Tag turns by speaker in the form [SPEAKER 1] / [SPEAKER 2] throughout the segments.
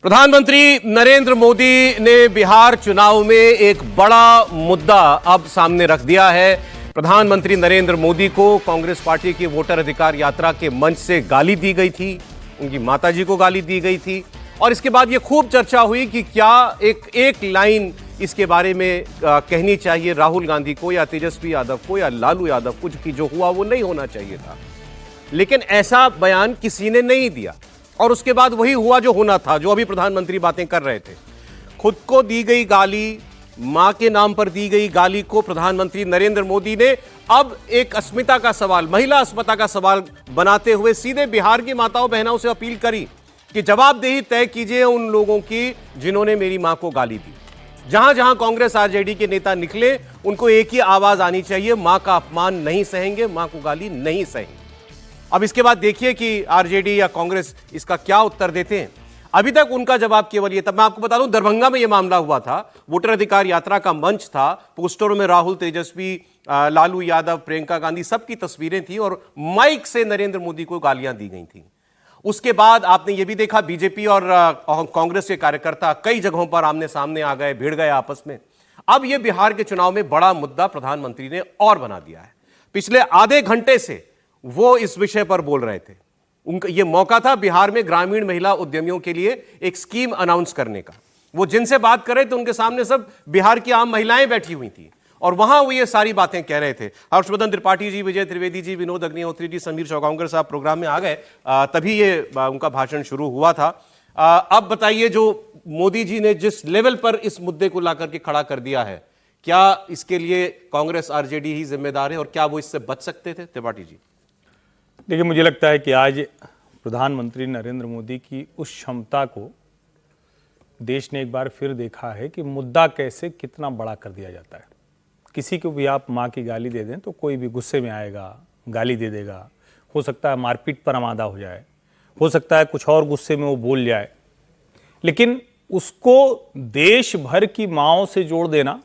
[SPEAKER 1] प्रधानमंत्री नरेंद्र मोदी ने बिहार चुनाव में एक बड़ा मुद्दा अब सामने रख दिया है। प्रधानमंत्री नरेंद्र मोदी को कांग्रेस पार्टी की वोटर अधिकार यात्रा के मंच से गाली दी गई थी, उनकी माताजी को गाली दी गई थी और इसके बाद यह खूब चर्चा हुई कि क्या एक लाइन इसके बारे में कहनी चाहिए राहुल गांधी को या तेजस्वी यादव को या लालू यादव को, कि जो हुआ वो नहीं होना चाहिए था। लेकिन ऐसा बयान किसी ने नहीं दिया और उसके बाद वही हुआ जो होना था, जो अभी प्रधानमंत्री बातें कर रहे थे। खुद को दी गई गाली, मां के नाम पर दी गई गाली को प्रधानमंत्री नरेंद्र मोदी ने अब एक अस्मिता का सवाल, महिला अस्मिता का सवाल बनाते हुए सीधे बिहार की माताओं बहनों से अपील करी कि जवाबदेही तय कीजिए उन लोगों की जिन्होंने मेरी मां को गाली दी। जहां जहां कांग्रेस आरजेडी के नेता निकले उनको एक ही आवाज आनी चाहिए, मां का अपमान नहीं सहेंगे, मां को गाली नहीं सहेंगे। अब इसके बाद देखिए कि आरजेडी या कांग्रेस इसका क्या उत्तर देते हैं। अभी तक उनका जवाब केवल ये था। मैं आपको बता दूं, दरभंगा में यह मामला हुआ था, वोटर अधिकार यात्रा का मंच था, पोस्टरों में राहुल, तेजस्वी, लालू यादव, प्रियंका गांधी सबकी तस्वीरें थी और माइक से नरेंद्र मोदी को गालियां दी गई थी। उसके बाद आपने यह भी देखा बीजेपी और कांग्रेस के कार्यकर्ता कई जगहों पर आमने सामने आ गए, भिड़ गए आपस में। अब यह बिहार के चुनाव में बड़ा मुद्दा प्रधानमंत्री ने और बना दिया है। पिछले आधे घंटे से वो इस विषय पर बोल रहे थे। उनका यह मौका था बिहार में ग्रामीण महिला उद्यमियों के लिए एक स्कीम अनाउंस करने का। वो जिनसे बात कर रहे थे उनके सामने सब बिहार की आम महिलाएं बैठी हुई थी और वहां वो ये सारी बातें कह रहे थे। हर्षवर्धन त्रिपाठी जी, विजय त्रिवेदी जी, विनोद अग्निहोत्री जी, समीर चौगांवकर साहब प्रोग्राम में आ गए, तभी ये उनका भाषण शुरू हुआ था। अब बताइए, जो मोदी जी ने जिस लेवल पर इस मुद्दे को लाकर के खड़ा कर दिया है, क्या इसके लिए कांग्रेस आरजेडी ही जिम्मेदार है और क्या वो इससे बच सकते थे? त्रिपाठी जी।
[SPEAKER 2] देखिए, मुझे लगता है कि आज प्रधानमंत्री नरेंद्र मोदी की उस क्षमता को देश ने एक बार फिर देखा है कि मुद्दा कैसे कितना बड़ा कर दिया जाता है। किसी को भी आप माँ की गाली दे दें तो कोई भी गुस्से में आएगा, गाली दे देगा। हो सकता है मारपीट पर आमादा हो जाए, हो सकता है कुछ और गुस्से में वो बोल जाए, लेकिन उसको देश भर की माँओं से जोड़ देना,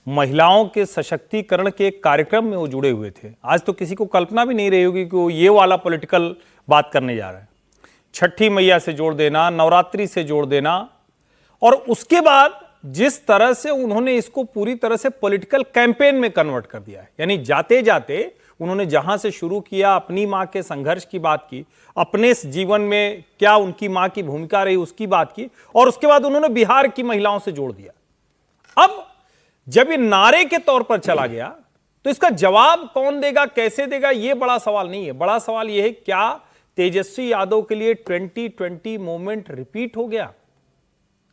[SPEAKER 2] महिलाओं के सशक्तिकरण के एक कार्यक्रम में वो जुड़े हुए थे। आज तो किसी को कल्पना भी नहीं रही होगी कि वो ये वाला पॉलिटिकल बात करने जा रहा है। छठी मैया से जोड़ देना, नवरात्रि से जोड़ देना और उसके बाद जिस तरह से उन्होंने इसको पूरी तरह से पॉलिटिकल कैंपेन में कन्वर्ट कर दिया है। यानी जाते जाते उन्होंने जहां से शुरू किया, अपनी मां के संघर्ष की बात की, अपने जीवन में क्या उनकी मां की भूमिका रही उसकी बात की और उसके बाद उन्होंने बिहार की महिलाओं से जोड़ दिया। अब जब ये नारे के तौर पर चला गया तो इसका जवाब कौन देगा, कैसे देगा, यह बड़ा सवाल नहीं है। बड़ा सवाल यह है, क्या तेजस्वी यादव के लिए 2020 मूवमेंट रिपीट हो गया?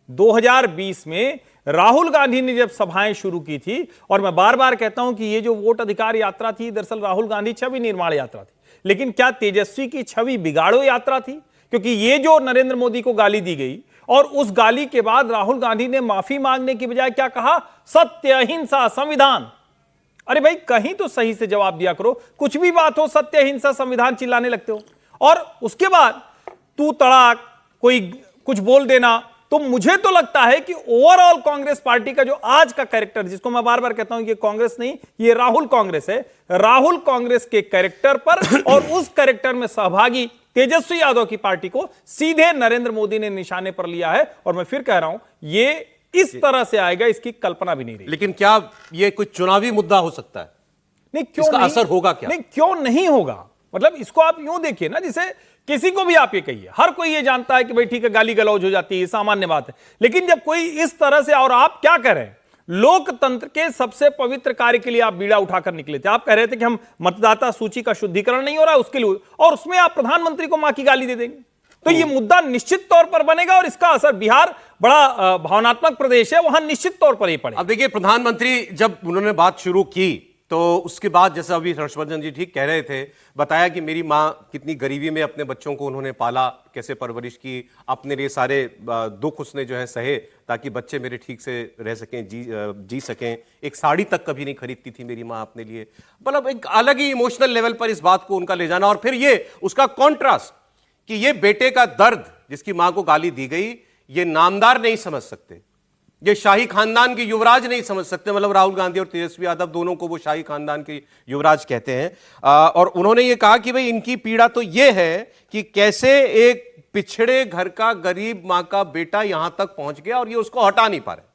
[SPEAKER 2] 2020 में राहुल गांधी ने जब सभाएं शुरू की थी, और मैं बार बार कहता हूं कि ये जो वोट अधिकार यात्रा थी, दरअसल राहुल गांधी छवि निर्माण यात्रा थी, लेकिन क्या तेजस्वी की छवि बिगाड़ो यात्रा थी? क्योंकि ये जो नरेंद्र मोदी को गाली दी गई और उस गाली के बाद राहुल गांधी ने माफी मांगने की बजाय क्या कहा? सत्य, अहिंसा, संविधान। अरे भाई, कहीं तो सही से जवाब दिया करो। कुछ भी बात हो, सत्य, अहिंसा, संविधान चिल्लाने लगते हो और उसके बाद तू तड़ाक कोई कुछ बोल देना। तो मुझे तो लगता है कि ओवरऑल कांग्रेस पार्टी का जो आज का कैरेक्टर, जिसको मैं बार बार कहता हूं कि कांग्रेस नहीं, ये राहुल कांग्रेस है, राहुल कांग्रेस के कैरेक्टर पर और उस कैरेक्टर में सहभागी तेजस्वी यादव की पार्टी को सीधे नरेंद्र मोदी ने निशाने पर लिया है। और मैं फिर कह रहा हूं, ये इस तरह से आएगा, इसकी कल्पना भी नहीं रही।
[SPEAKER 1] लेकिन क्या ये कोई चुनावी मुद्दा हो सकता है?
[SPEAKER 2] नहीं, क्यों
[SPEAKER 1] इसका
[SPEAKER 2] नहीं?
[SPEAKER 1] असर होगा क्या?
[SPEAKER 2] नहीं, क्यों नहीं होगा? मतलब इसको आप यूं देखिए ना, जिसे किसी को भी आप ये कहिए, हर कोई ये जानता है कि भाई ठीक है, गाली गलौज हो जाती है, सामान्य बात है। लेकिन जब कोई इस तरह से, और आप क्या कह रहे हैं, लोकतंत्र के सबसे पवित्र कार्य के लिए आप बीड़ा उठाकर निकले थे। आप कह रहे थे कि हम मतदाता सूची का शुद्धिकरण नहीं हो रहा है उसके लिए, और उसमें आप प्रधानमंत्री को मां की गाली दे देंगे। तो ये मुद्दा निश्चित तौर पर बनेगा और इसका असर, बिहार बड़ा भावनात्मक प्रदेश है, वहां निश्चित तौर पर ये पड़ेगा।
[SPEAKER 1] अब देखिए, प्रधानमंत्री जब उन्होंने बात शुरू की तो उसके बाद, जैसा अभी हर्षवर्धन जी ठीक कह रहे थे, बताया कि मेरी माँ कितनी गरीबी में अपने बच्चों को उन्होंने पाला, कैसे परवरिश की, अपने लिए सारे दुख उसने जो है सहे ताकि बच्चे मेरे ठीक से रह सकें, जी सकें। एक साड़ी तक कभी नहीं खरीदती थी मेरी माँ अपने लिए। मतलब एक अलग ही इमोशनल लेवल पर इस बात को उनका ले जाना, और फिर ये उसका कॉन्ट्रास्ट कि ये बेटे का दर्द, जिसकी माँ को गाली दी गई, ये नामदार नहीं समझ सकते, ये शाही खानदान के युवराज नहीं समझ सकते। मतलब राहुल गांधी और तेजस्वी यादव दोनों को वो शाही खानदान के युवराज कहते हैं। और उन्होंने ये कहा कि भाई इनकी पीड़ा तो ये है कि कैसे एक पिछड़े घर का गरीब मां का बेटा यहां तक पहुंच गया और ये उसको हटा नहीं पा रहे।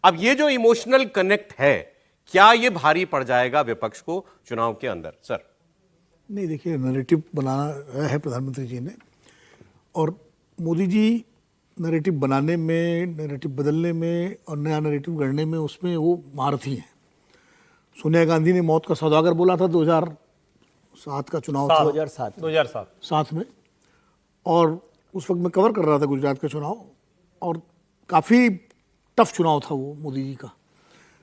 [SPEAKER 1] अब ये जो इमोशनल कनेक्ट है, क्या ये भारी पड़ जाएगा विपक्ष को चुनाव के अंदर? सर
[SPEAKER 3] नहीं, देखिए, नैरेटिव बनाया है प्रधानमंत्री जी ने, और मोदी जी नैरेटिव बनाने में, नैरेटिव बदलने में और नया नैरेटिव गढ़ने में, उसमें वो महारथी हैं। सोनिया गांधी ने मौत का सौदागर बोला था 2007 का चुनाव था,
[SPEAKER 2] 2007
[SPEAKER 3] में, और उस वक्त मैं कवर कर रहा था गुजरात का चुनाव, और काफ़ी टफ चुनाव था वो मोदी जी का।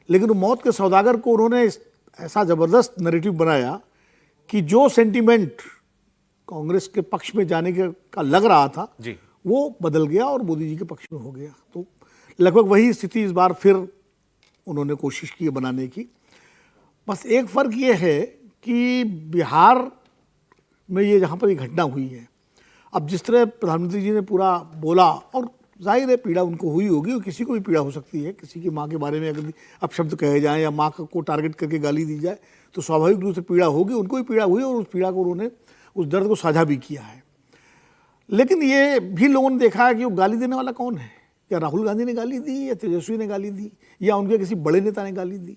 [SPEAKER 3] लेकिन वो मौत के सौदागर को उन्होंने ऐसा ज़बरदस्त नैरेटिव बनाया कि जो सेंटीमेंट कांग्रेस के पक्ष में जाने का लग रहा था
[SPEAKER 1] जी,
[SPEAKER 3] वो बदल गया और मोदी जी के पक्ष में हो गया। तो लगभग वही स्थिति इस बार फिर उन्होंने कोशिश की बनाने की। बस एक फ़र्क ये है कि बिहार में ये जहाँ पर ये घटना हुई है, अब जिस तरह प्रधानमंत्री जी ने पूरा बोला, और जाहिर है पीड़ा उनको हुई होगी, और किसी को भी पीड़ा हो सकती है, किसी की माँ के बारे में अगर अपशब्द कहे जाएं या माँ को टारगेट करके गाली दी जाए तो स्वाभाविक रूप से पीड़ा होगी, उनको भी पीड़ा हुई और उस पीड़ा को उन्होंने, उस दर्द को साझा भी किया है। लेकिन ये भी लोगों ने देखा है कि वो गाली देने वाला कौन है। क्या राहुल गांधी ने गाली दी, या तेजस्वी ने गाली दी, या उनके किसी बड़े नेता ने गाली दी?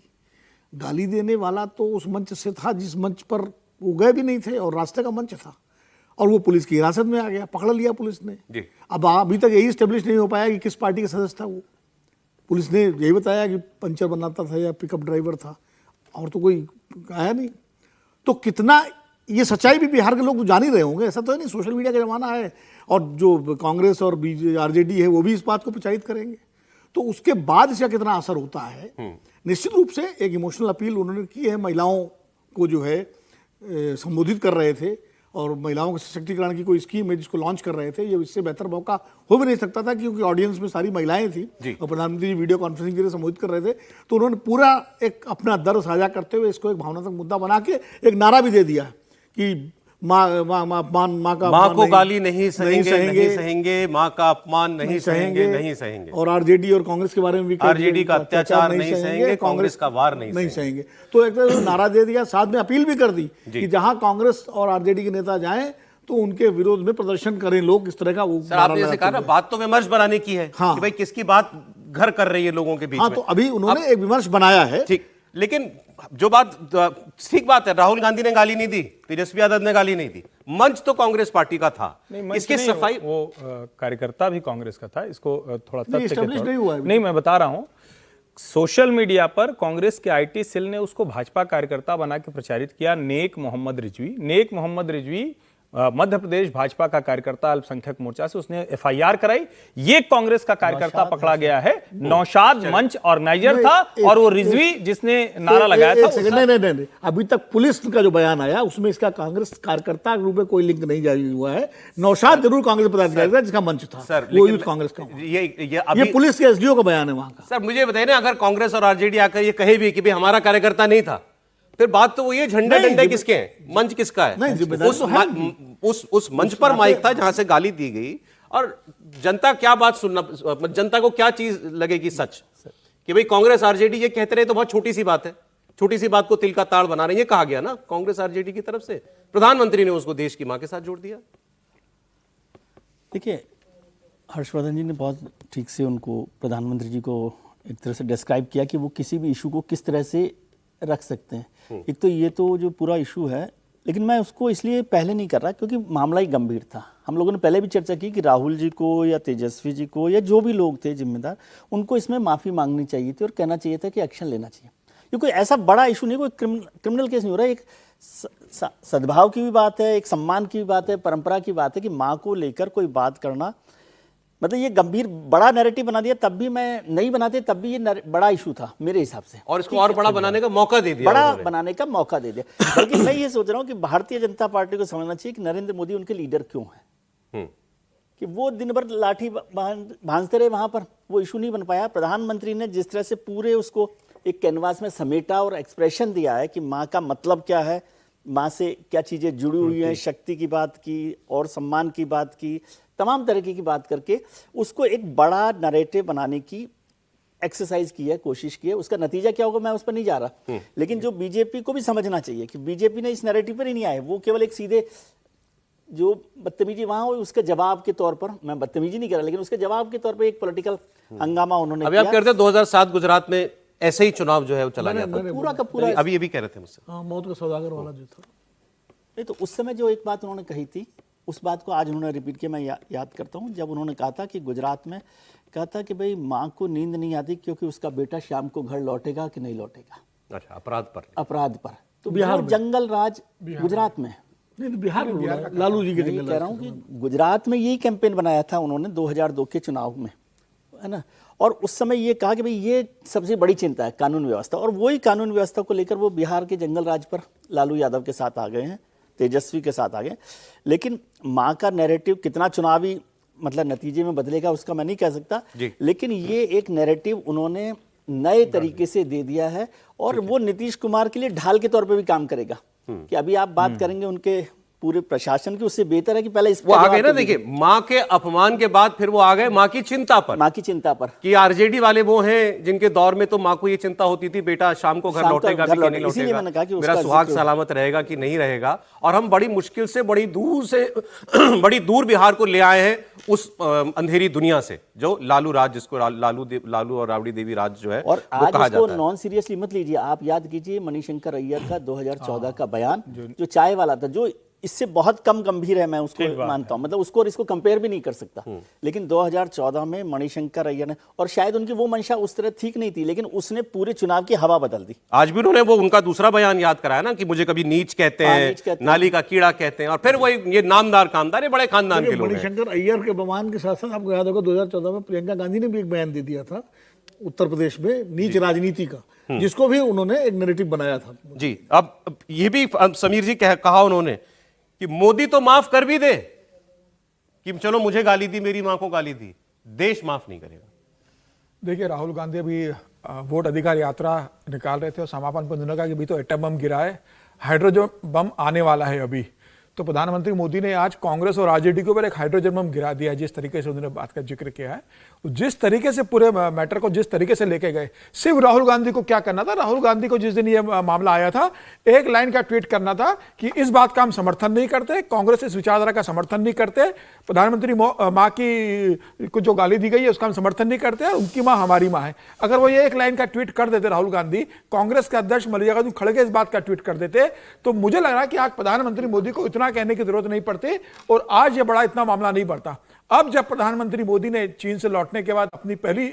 [SPEAKER 3] गाली देने वाला तो उस मंच से था जिस मंच पर वो गए भी नहीं थे, और रास्ते का मंच था, और वो पुलिस की हिरासत में आ गया, पकड़ लिया पुलिस ने
[SPEAKER 1] जी।
[SPEAKER 3] अब अभी तक यही स्टेब्लिश नहीं हो पाया कि किस पार्टी का सदस्य था वो। पुलिस ने यही बताया कि पंचर बनाता था या पिकअप ड्राइवर था, और तो कोई आया नहीं। तो कितना ये सच्चाई भी बिहार के लोग तो जान ही रहे होंगे, ऐसा तो है नहीं, सोशल मीडिया का जमाना है, और जो कांग्रेस और आरजेडी है वो भी इस बात को प्रचारित करेंगे। तो उसके बाद इसका कितना असर होता है, निश्चित रूप से एक इमोशनल अपील उन्होंने की है, महिलाओं को जो है संबोधित कर रहे थे, और महिलाओं के सशक्तिकरण की कोई स्कीम है जिसको लॉन्च कर रहे थे। ये इससे बेहतर मौका हो भी नहीं सकता था, क्योंकि ऑडियंस में सारी महिलाएं थी और प्रधानमंत्री जी वीडियो कॉन्फ्रेंसिंग के लिए संबोधित कर रहे थे। तो उन्होंने पूरा एक अपना दर्द साझा करते हुए इसको एक भावनात्मक मुद्दा बना के एक नारा भी दे दिया कि माँ
[SPEAKER 1] को गाली नहीं सहेंगे, माँ का अपमान नहीं सहेंगे,
[SPEAKER 3] और आरजेडी और कांग्रेस के बारे में भी,
[SPEAKER 1] आरजेडी का अत्याचार नहीं सहेंगे, कांग्रेस का वार नहीं
[SPEAKER 3] सहेंगे। तो एक तरह से नारा दे दिया, साथ में अपील भी कर दी कि जहां कांग्रेस और आरजेडी के नेता जाएं तो उनके विरोध में प्रदर्शन करें लोग, इस तरह का वो।
[SPEAKER 1] सर आपने जैसे कहा ना, बात तो विमर्श बनाने की है कि भाई किसकी बात घर कर रही है लोगों के बीच में।
[SPEAKER 3] तो अभी उन्होंने एक विमर्श बनाया है,
[SPEAKER 1] ठीक। लेकिन जो बात ठीक बात है, राहुल गांधी ने गाली नहीं दी, तेजस्वी यादव ने गाली नहीं दी, मंच तो कांग्रेस पार्टी का था। इसकी सफाई,
[SPEAKER 2] वो कार्यकर्ता भी कांग्रेस का था। इसको थोड़ा तथ्य
[SPEAKER 3] एस्टेब्लिश नहीं हुआ है।
[SPEAKER 2] नहीं, मैं बता रहा हूं, सोशल मीडिया पर कांग्रेस के आईटी सेल ने उसको भाजपा कार्यकर्ता बना के प्रचारित किया। नेक मोहम्मद रिजवी मध्य प्रदेश भाजपा का कार्यकर्ता, अल्पसंख्यक मोर्चा से, उसने एफआईआर कराई। ये कांग्रेस का कार्यकर्ता पकड़ा गया है। नौशाद मंच ऑर्गेनाइजर था, और वो रिजवी जिसने नारा लगाया था।
[SPEAKER 3] नहीं, अभी तक पुलिस का जो बयान आया उसमें इसका कांग्रेस कार्यकर्ता के रूप में कोई लिंक नहीं जारी हुआ है। नौशाद जरूर कांग्रेस पदाधिकारी था जिसका मंच था,
[SPEAKER 1] सर,
[SPEAKER 3] वो यूथ कांग्रेस का। ये पुलिस के एसडीओ का बयान है वहां का।
[SPEAKER 1] सर मुझे बताइए ना, अगर कांग्रेस और आरजेडी आकर ये कहे भी कि भाई हमारा कार्यकर्ता नहीं था, फिर बात तो वो ये झंडे डंडे किसके हैं, मंच किसका है? उस मंच पर माइक था जहां से गाली दी गई, और जनता क्या बात सुनना, जनता को क्या चीज लगेगी सच, कि भाई कांग्रेस आरजेडी ये कहते रहे तो बहुत छोटी सी बात है, छोटी सी बात को तिल का ताड़ बना रहे हैं। ये कहा गया ना कांग्रेस आरजेडी की तरफ से, प्रधानमंत्री ने उसको देश की मां के साथ जोड़ दिया।
[SPEAKER 4] देखिए, हर्षवर्धन जी ने बहुत ठीक से उनको, प्रधानमंत्री जी को एक तरह से डिस्क्राइब किया कि वो किसी भी इशू को किस तरह से रख सकते हैं। एक तो ये तो जो पूरा इशू है, लेकिन मैं उसको इसलिए पहले नहीं कर रहा क्योंकि मामला ही गंभीर था। हम लोगों ने पहले भी चर्चा की कि राहुल जी को या तेजस्वी जी को या जो भी लोग थे जिम्मेदार, उनको इसमें माफ़ी मांगनी चाहिए थी और कहना चाहिए था कि एक्शन लेना चाहिए। ये कोई ऐसा बड़ा इशू नहीं, कोई क्रिमिनल केस नहीं हो रहा है। एक सद्भाव की भी बात है, एक सम्मान की भी बात है, परंपरा की बात है कि माँ को लेकर कोई बात करना, मतलब ये गंभीर बड़ा नैरेटिव बना दिया। तब भी मैं नहीं बनाते, तब भी ये बड़ा इशू था मेरे हिसाब से,
[SPEAKER 1] और इसको और बड़ा बनाने का मौका दे दिया,
[SPEAKER 4] बड़ा बनाने का मौका दे दिया। लेकिन मैं ये सोच रहा हूँ कि भारतीय जनता पार्टी को समझना चाहिए कि नरेंद्र मोदी उनके लीडर क्यों हैं, कि वो दिन भर लाठी भांजते रहे वहां पर, वो इशू नहीं बन पाया। प्रधानमंत्री ने जिस तरह से पूरे उसको एक कैनवास में समेटा और एक्सप्रेशन दिया है कि माँ का मतलब क्या है, माँ से क्या चीज़ें जुड़ी हुई हैं, शक्ति की बात की और सम्मान की बात की, तमाम तरीके की बात करके उसको एक बड़ा नैरेटिव बनाने की एक्सरसाइज की है, कोशिश की है। उसका नतीजा क्या होगा मैं उस पर नहीं जा रहा, लेकिन जो बीजेपी को भी समझना चाहिए कि बीजेपी ने इस नैरेटिव पर ही नहीं आए, वो केवल एक सीधे जो बदतमीजी वहां हुई उसके जवाब के तौर पर, मैं बदतमीजी नहीं कर रहा, लेकिन उसके जवाब के तौर पर एक पॉलिटिकल हंगामा उन्होंने
[SPEAKER 1] अभी आप
[SPEAKER 4] किया।
[SPEAKER 1] कह रहे थे 2007 गुजरात में ऐसे ही चुनाव जो है वो चला गया था,
[SPEAKER 4] पूरा का पूरा
[SPEAKER 1] अभी ये भी कह रहे थे मुझसे।
[SPEAKER 3] हाँ, मौत का सौदागर वाला जो था।
[SPEAKER 4] नहीं, तो उस समय जो एक बात उन्होंने कही थी, उस बात को आज उन्होंने रिपीट किया। मैं याद करता हूँ जब उन्होंने कहा था कि गुजरात में कहा था कि भाई माँ को नींद नहीं आती क्योंकि उसका बेटा शाम को घर लौटेगा कि नहीं लौटेगा,
[SPEAKER 1] अच्छा, अपराध पर।
[SPEAKER 4] तो बिहार जंगल राज गुजरात में,
[SPEAKER 3] नहीं तो बिहार में बोला, लालू जी के
[SPEAKER 4] मैं ये
[SPEAKER 3] जंगल
[SPEAKER 4] कह रहा हूँ कि गुजरात में यही कैंपेन बनाया था उन्होंने 2002 के चुनाव में, है ना। और उस समय ये कहा कि भाई ये सबसे बड़ी चिंता है कानून व्यवस्था, और वही कानून व्यवस्था को लेकर वो बिहार के जंगल राज पर लालू यादव के साथ आ गए हैं, तेजस्वी के साथ आ गए। लेकिन माँ का नैरेटिव कितना चुनावी मतलब नतीजे में बदलेगा उसका मैं नहीं कह सकता, लेकिन ये एक नैरेटिव उन्होंने नए तरीके से दे दिया है, और वो नीतीश कुमार के लिए ढाल के तौर पे भी काम करेगा कि अभी आप बात करेंगे उनके पूरे प्रशासन की, उससे बेहतर है कि पहले इस
[SPEAKER 1] वो आ गए ना, देखिए माँ के अपमान के बाद फिर वो आ गए माँ की चिंता पर,
[SPEAKER 4] माँ की चिंता पर
[SPEAKER 1] कि आरजेडी वाले वो हैं जिनके दौर में तो माँ को ये चिंता होती थी बेटा शाम को घर लौटेगा कि नहीं
[SPEAKER 4] इसीलिए मैंने कहा कि
[SPEAKER 1] लौटेगा, मेरा
[SPEAKER 4] उसका
[SPEAKER 1] सुहाग
[SPEAKER 4] जिक्र-
[SPEAKER 1] सलामत रहेगा कि नहीं रहेगा। और हम बड़ी मुश्किल से बड़ी दूर बिहार को ले आए हैं उस अंधेरी दुनिया से जो लालू राज, जिसको लालू और राबड़ी देवी राज जो है
[SPEAKER 4] और
[SPEAKER 1] वो
[SPEAKER 4] आज
[SPEAKER 1] कहा
[SPEAKER 4] इसको
[SPEAKER 1] जाता है।
[SPEAKER 4] नॉन सीरियसली मत लीजिए। आप याद कीजिए मणिशंकर अय्यर का 2014 का बयान जो चाय वाला था, जो इससे बहुत कम गंभीर है, मैं उसको मानता हूं, मतलब उसको और इसको कंपेयर भी नहीं कर सकता। लेकिन 2014 में मणिशंकर अय्यर ने, और शायद उनकी वो मंशा उस तरह ठीक नहीं थी, लेकिन उसने पूरे चुनाव की हवा बदल दी।
[SPEAKER 1] आज भी उन्होंने वो उनका दूसरा बयान याद कराया ना कि मुझे कभी नीच कहते
[SPEAKER 4] हाँ,
[SPEAKER 1] हैं,
[SPEAKER 4] नीच कहते हैं।
[SPEAKER 1] नाली का कीड़ा कहते हैं, और फिर वही ये नामदार कामदार, ये बड़े खानदान के लोग हैं।
[SPEAKER 3] मणिशंकर अय्यर के बयान के साथ साथ आपको याद होगा 2014 में प्रियंका गांधी ने भी एक बयान दे दिया था उत्तर प्रदेश में नीच राजनीति का, जिसको भी उन्होंने एक नैरेटिव बनाया था।
[SPEAKER 1] जी, अब ये भी समीर जी कहा उन्होंने कि मोदी तो माफ कर भी दे कि चलो मुझे गाली दी, मेरी मां को गाली दी, देश माफ नहीं करेगा।
[SPEAKER 5] देखिए, राहुल गांधी अभी वोट अधिकार यात्रा निकाल रहे थे और समापन पर उन्होंने कहा कि अभी तो एटम बम गिरा है, हाइड्रोजन बम आने वाला है अभी। तो प्रधानमंत्री मोदी ने आज कांग्रेस और आरजेडी के ऊपर एक हाइड्रोजन बम गिरा दिया, जिस तरीके से उन्होंने बात का जिक्र किया है, जिस तरीके से पूरे मैटर को जिस तरीके से लेके गए। सिर्फ राहुल गांधी को क्या करना था, राहुल गांधी को जिस दिन ये मामला आया था एक लाइन का ट्वीट करना था कि इस बात का हम समर्थन नहीं करते, कांग्रेस इस विचारधारा का समर्थन नहीं करते, प्रधानमंत्री माँ की को जो गाली दी गई है उसका हम समर्थन नहीं करते, उनकी माँ हमारी माँ है। अगर वो ये एक लाइन का ट्वीट कर देते राहुल गांधी, कांग्रेस के अध्यक्ष मल्लिकार्जुन खड़गे इस बात का ट्वीट कर देते, तो मुझे लग रहा है कि आज प्रधानमंत्री मोदी को इतना कहने की जरूरत नहीं पड़ती और आज ये बड़ा इतना मामला नहीं बढ़ता। अब जब प्रधानमंत्री मोदी ने चीन से लौटने के बाद अपनी पहली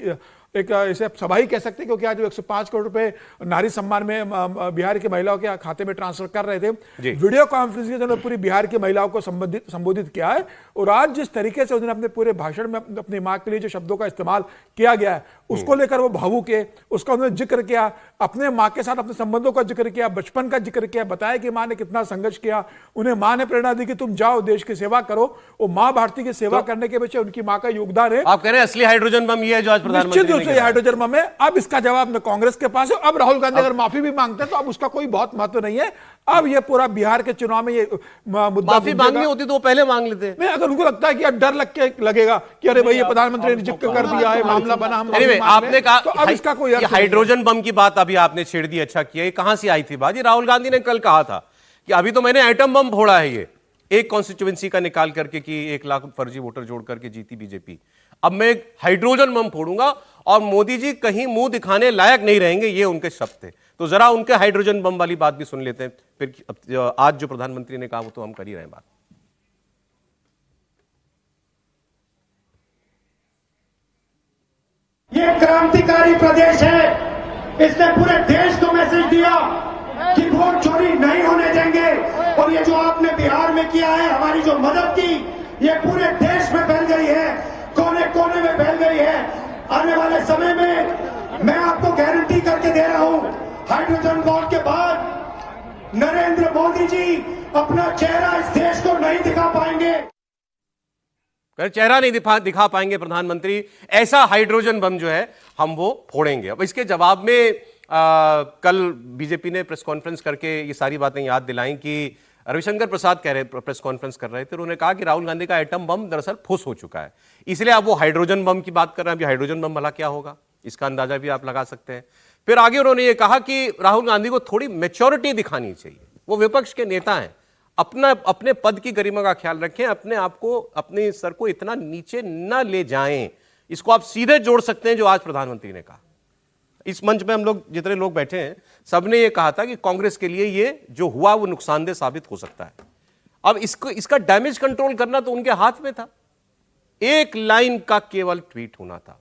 [SPEAKER 5] एक इसे सभा ही कह सकते, क्योंकि आज 105 करोड़ रुपए नारी सम्मान में बिहार की महिलाओं के खाते में ट्रांसफर कर रहे थे, वीडियो कॉन्फ्रेंसिंग से उन्होंने पूरी बिहार की महिलाओं को संबोधित किया है। और आज जिस तरीके से उन्होंने अपने पूरे भाषण में अपनी मां के लिए जो शब्दों का इस्तेमाल किया गया है उसको लेकर वो भावुक है, उसका उन्होंने जिक्र किया, अपने मां के साथ अपने संबंधों का जिक्र किया, बचपन का जिक्र किया, बताया कि मां ने कितना संघर्ष किया, उन्हें मां ने प्रेरणा दी कि तुम जाओ देश की सेवा करो, और मां भारती की सेवा करने के पीछे उनकी मां का योगदान है।
[SPEAKER 1] आप कह रहे हैं असली हाइड्रोजन बम ये है जो आज प्रधानमंत्री
[SPEAKER 5] निश्चित रूप से हाइड्रोजन बम है। अब इसका जवाब न कांग्रेस के पास है। अब राहुल गांधी अगर माफी भी मांगते हैं तो अब उसका कोई बहुत महत्व नहीं है। अब ये पूरा बिहार के चुनाव में ये मुद्दा
[SPEAKER 1] माफी मांगनी होती तो वो पहले मांग लेते।
[SPEAKER 5] नहीं, अगर उनको लगता है कि अब डर लगेगा कि अरे भाई ये प्रधानमंत्री ने जिक्र कर दिया है, मामला बना, हम
[SPEAKER 1] आपने कहा
[SPEAKER 5] तो अब इसका कोई अर्थ नहीं है।
[SPEAKER 1] हाइड्रोजन बम की बात अभी आपने छेड़ दी, अच्छा किया। ये कहां से आई थी बात? ये राहुल गांधी ने कल कहा था कि अभी तो मैंने एटम बम फोड़ा है, ये एक कॉन्स्टिट्यूएंसी का निकाल करके कि 1 लाख फर्जी वोटर जोड़ करके जीती बीजेपी, अब मैं हाइड्रोजन बम फोड़ूंगा और मोदी जी कहीं मुंह दिखाने लायक नहीं रहेंगे, ये उनके शब्द थे। तो जरा उनके हाइड्रोजन बम वाली बात भी सुन लेते हैं, फिर आज जो प्रधानमंत्री ने कहा वो तो हम कर ही रहे हैं बात।
[SPEAKER 6] ये क्रांतिकारी प्रदेश है, इसने पूरे देश को मैसेज दिया कि वोट चोरी नहीं होने देंगे। और ये जो आपने बिहार में किया है, हमारी जो मदद की, ये पूरे देश में फैल गई है, कोने कोने में फैल गई है। आने वाले समय में मैं आपको गारंटी करके दे रहा हूं, हाइड्रोजन बम के बाद नरेंद्र मोदी जी अपना चेहरा इस देश को नहीं दिखा पाएंगे।
[SPEAKER 1] चेहरा नहीं दिखा पाएंगे प्रधानमंत्री, ऐसा हाइड्रोजन बम जो है हम वो फोड़ेंगे। अब इसके जवाब में कल बीजेपी ने प्रेस कॉन्फ्रेंस करके ये सारी बातें याद दिलाई कि रविशंकर प्रसाद प्रेस कॉन्फ्रेंस कर रहे थे, उन्होंने कहा कि राहुल गांधी का एटम बम दरअसल फुस हो चुका है, इसलिए आप वो हाइड्रोजन बम की बात कर रहे हैं। अभी हाइड्रोजन बम भला क्या होगा, इसका अंदाजा भी आप लगा सकते हैं। फिर आगे उन्होंने ये कहा कि राहुल गांधी को थोड़ी मैच्योरिटी दिखानी चाहिए, वो विपक्ष के नेता हैं, अपना अपने पद की गरिमा का ख्याल रखें, अपने आप को, अपने सर को इतना नीचे न ले जाएं। इसको आप सीधे जोड़ सकते हैं जो आज प्रधानमंत्री ने कहा। इस मंच में हम लोग जितने लोग बैठे हैं सबने ये कहा था कि कांग्रेस के लिए ये जो हुआ वो नुकसानदेह साबित हो सकता है। अब इसका डैमेज कंट्रोल करना तो उनके हाथ में था। एक लाइन का केवल ट्वीट होना था,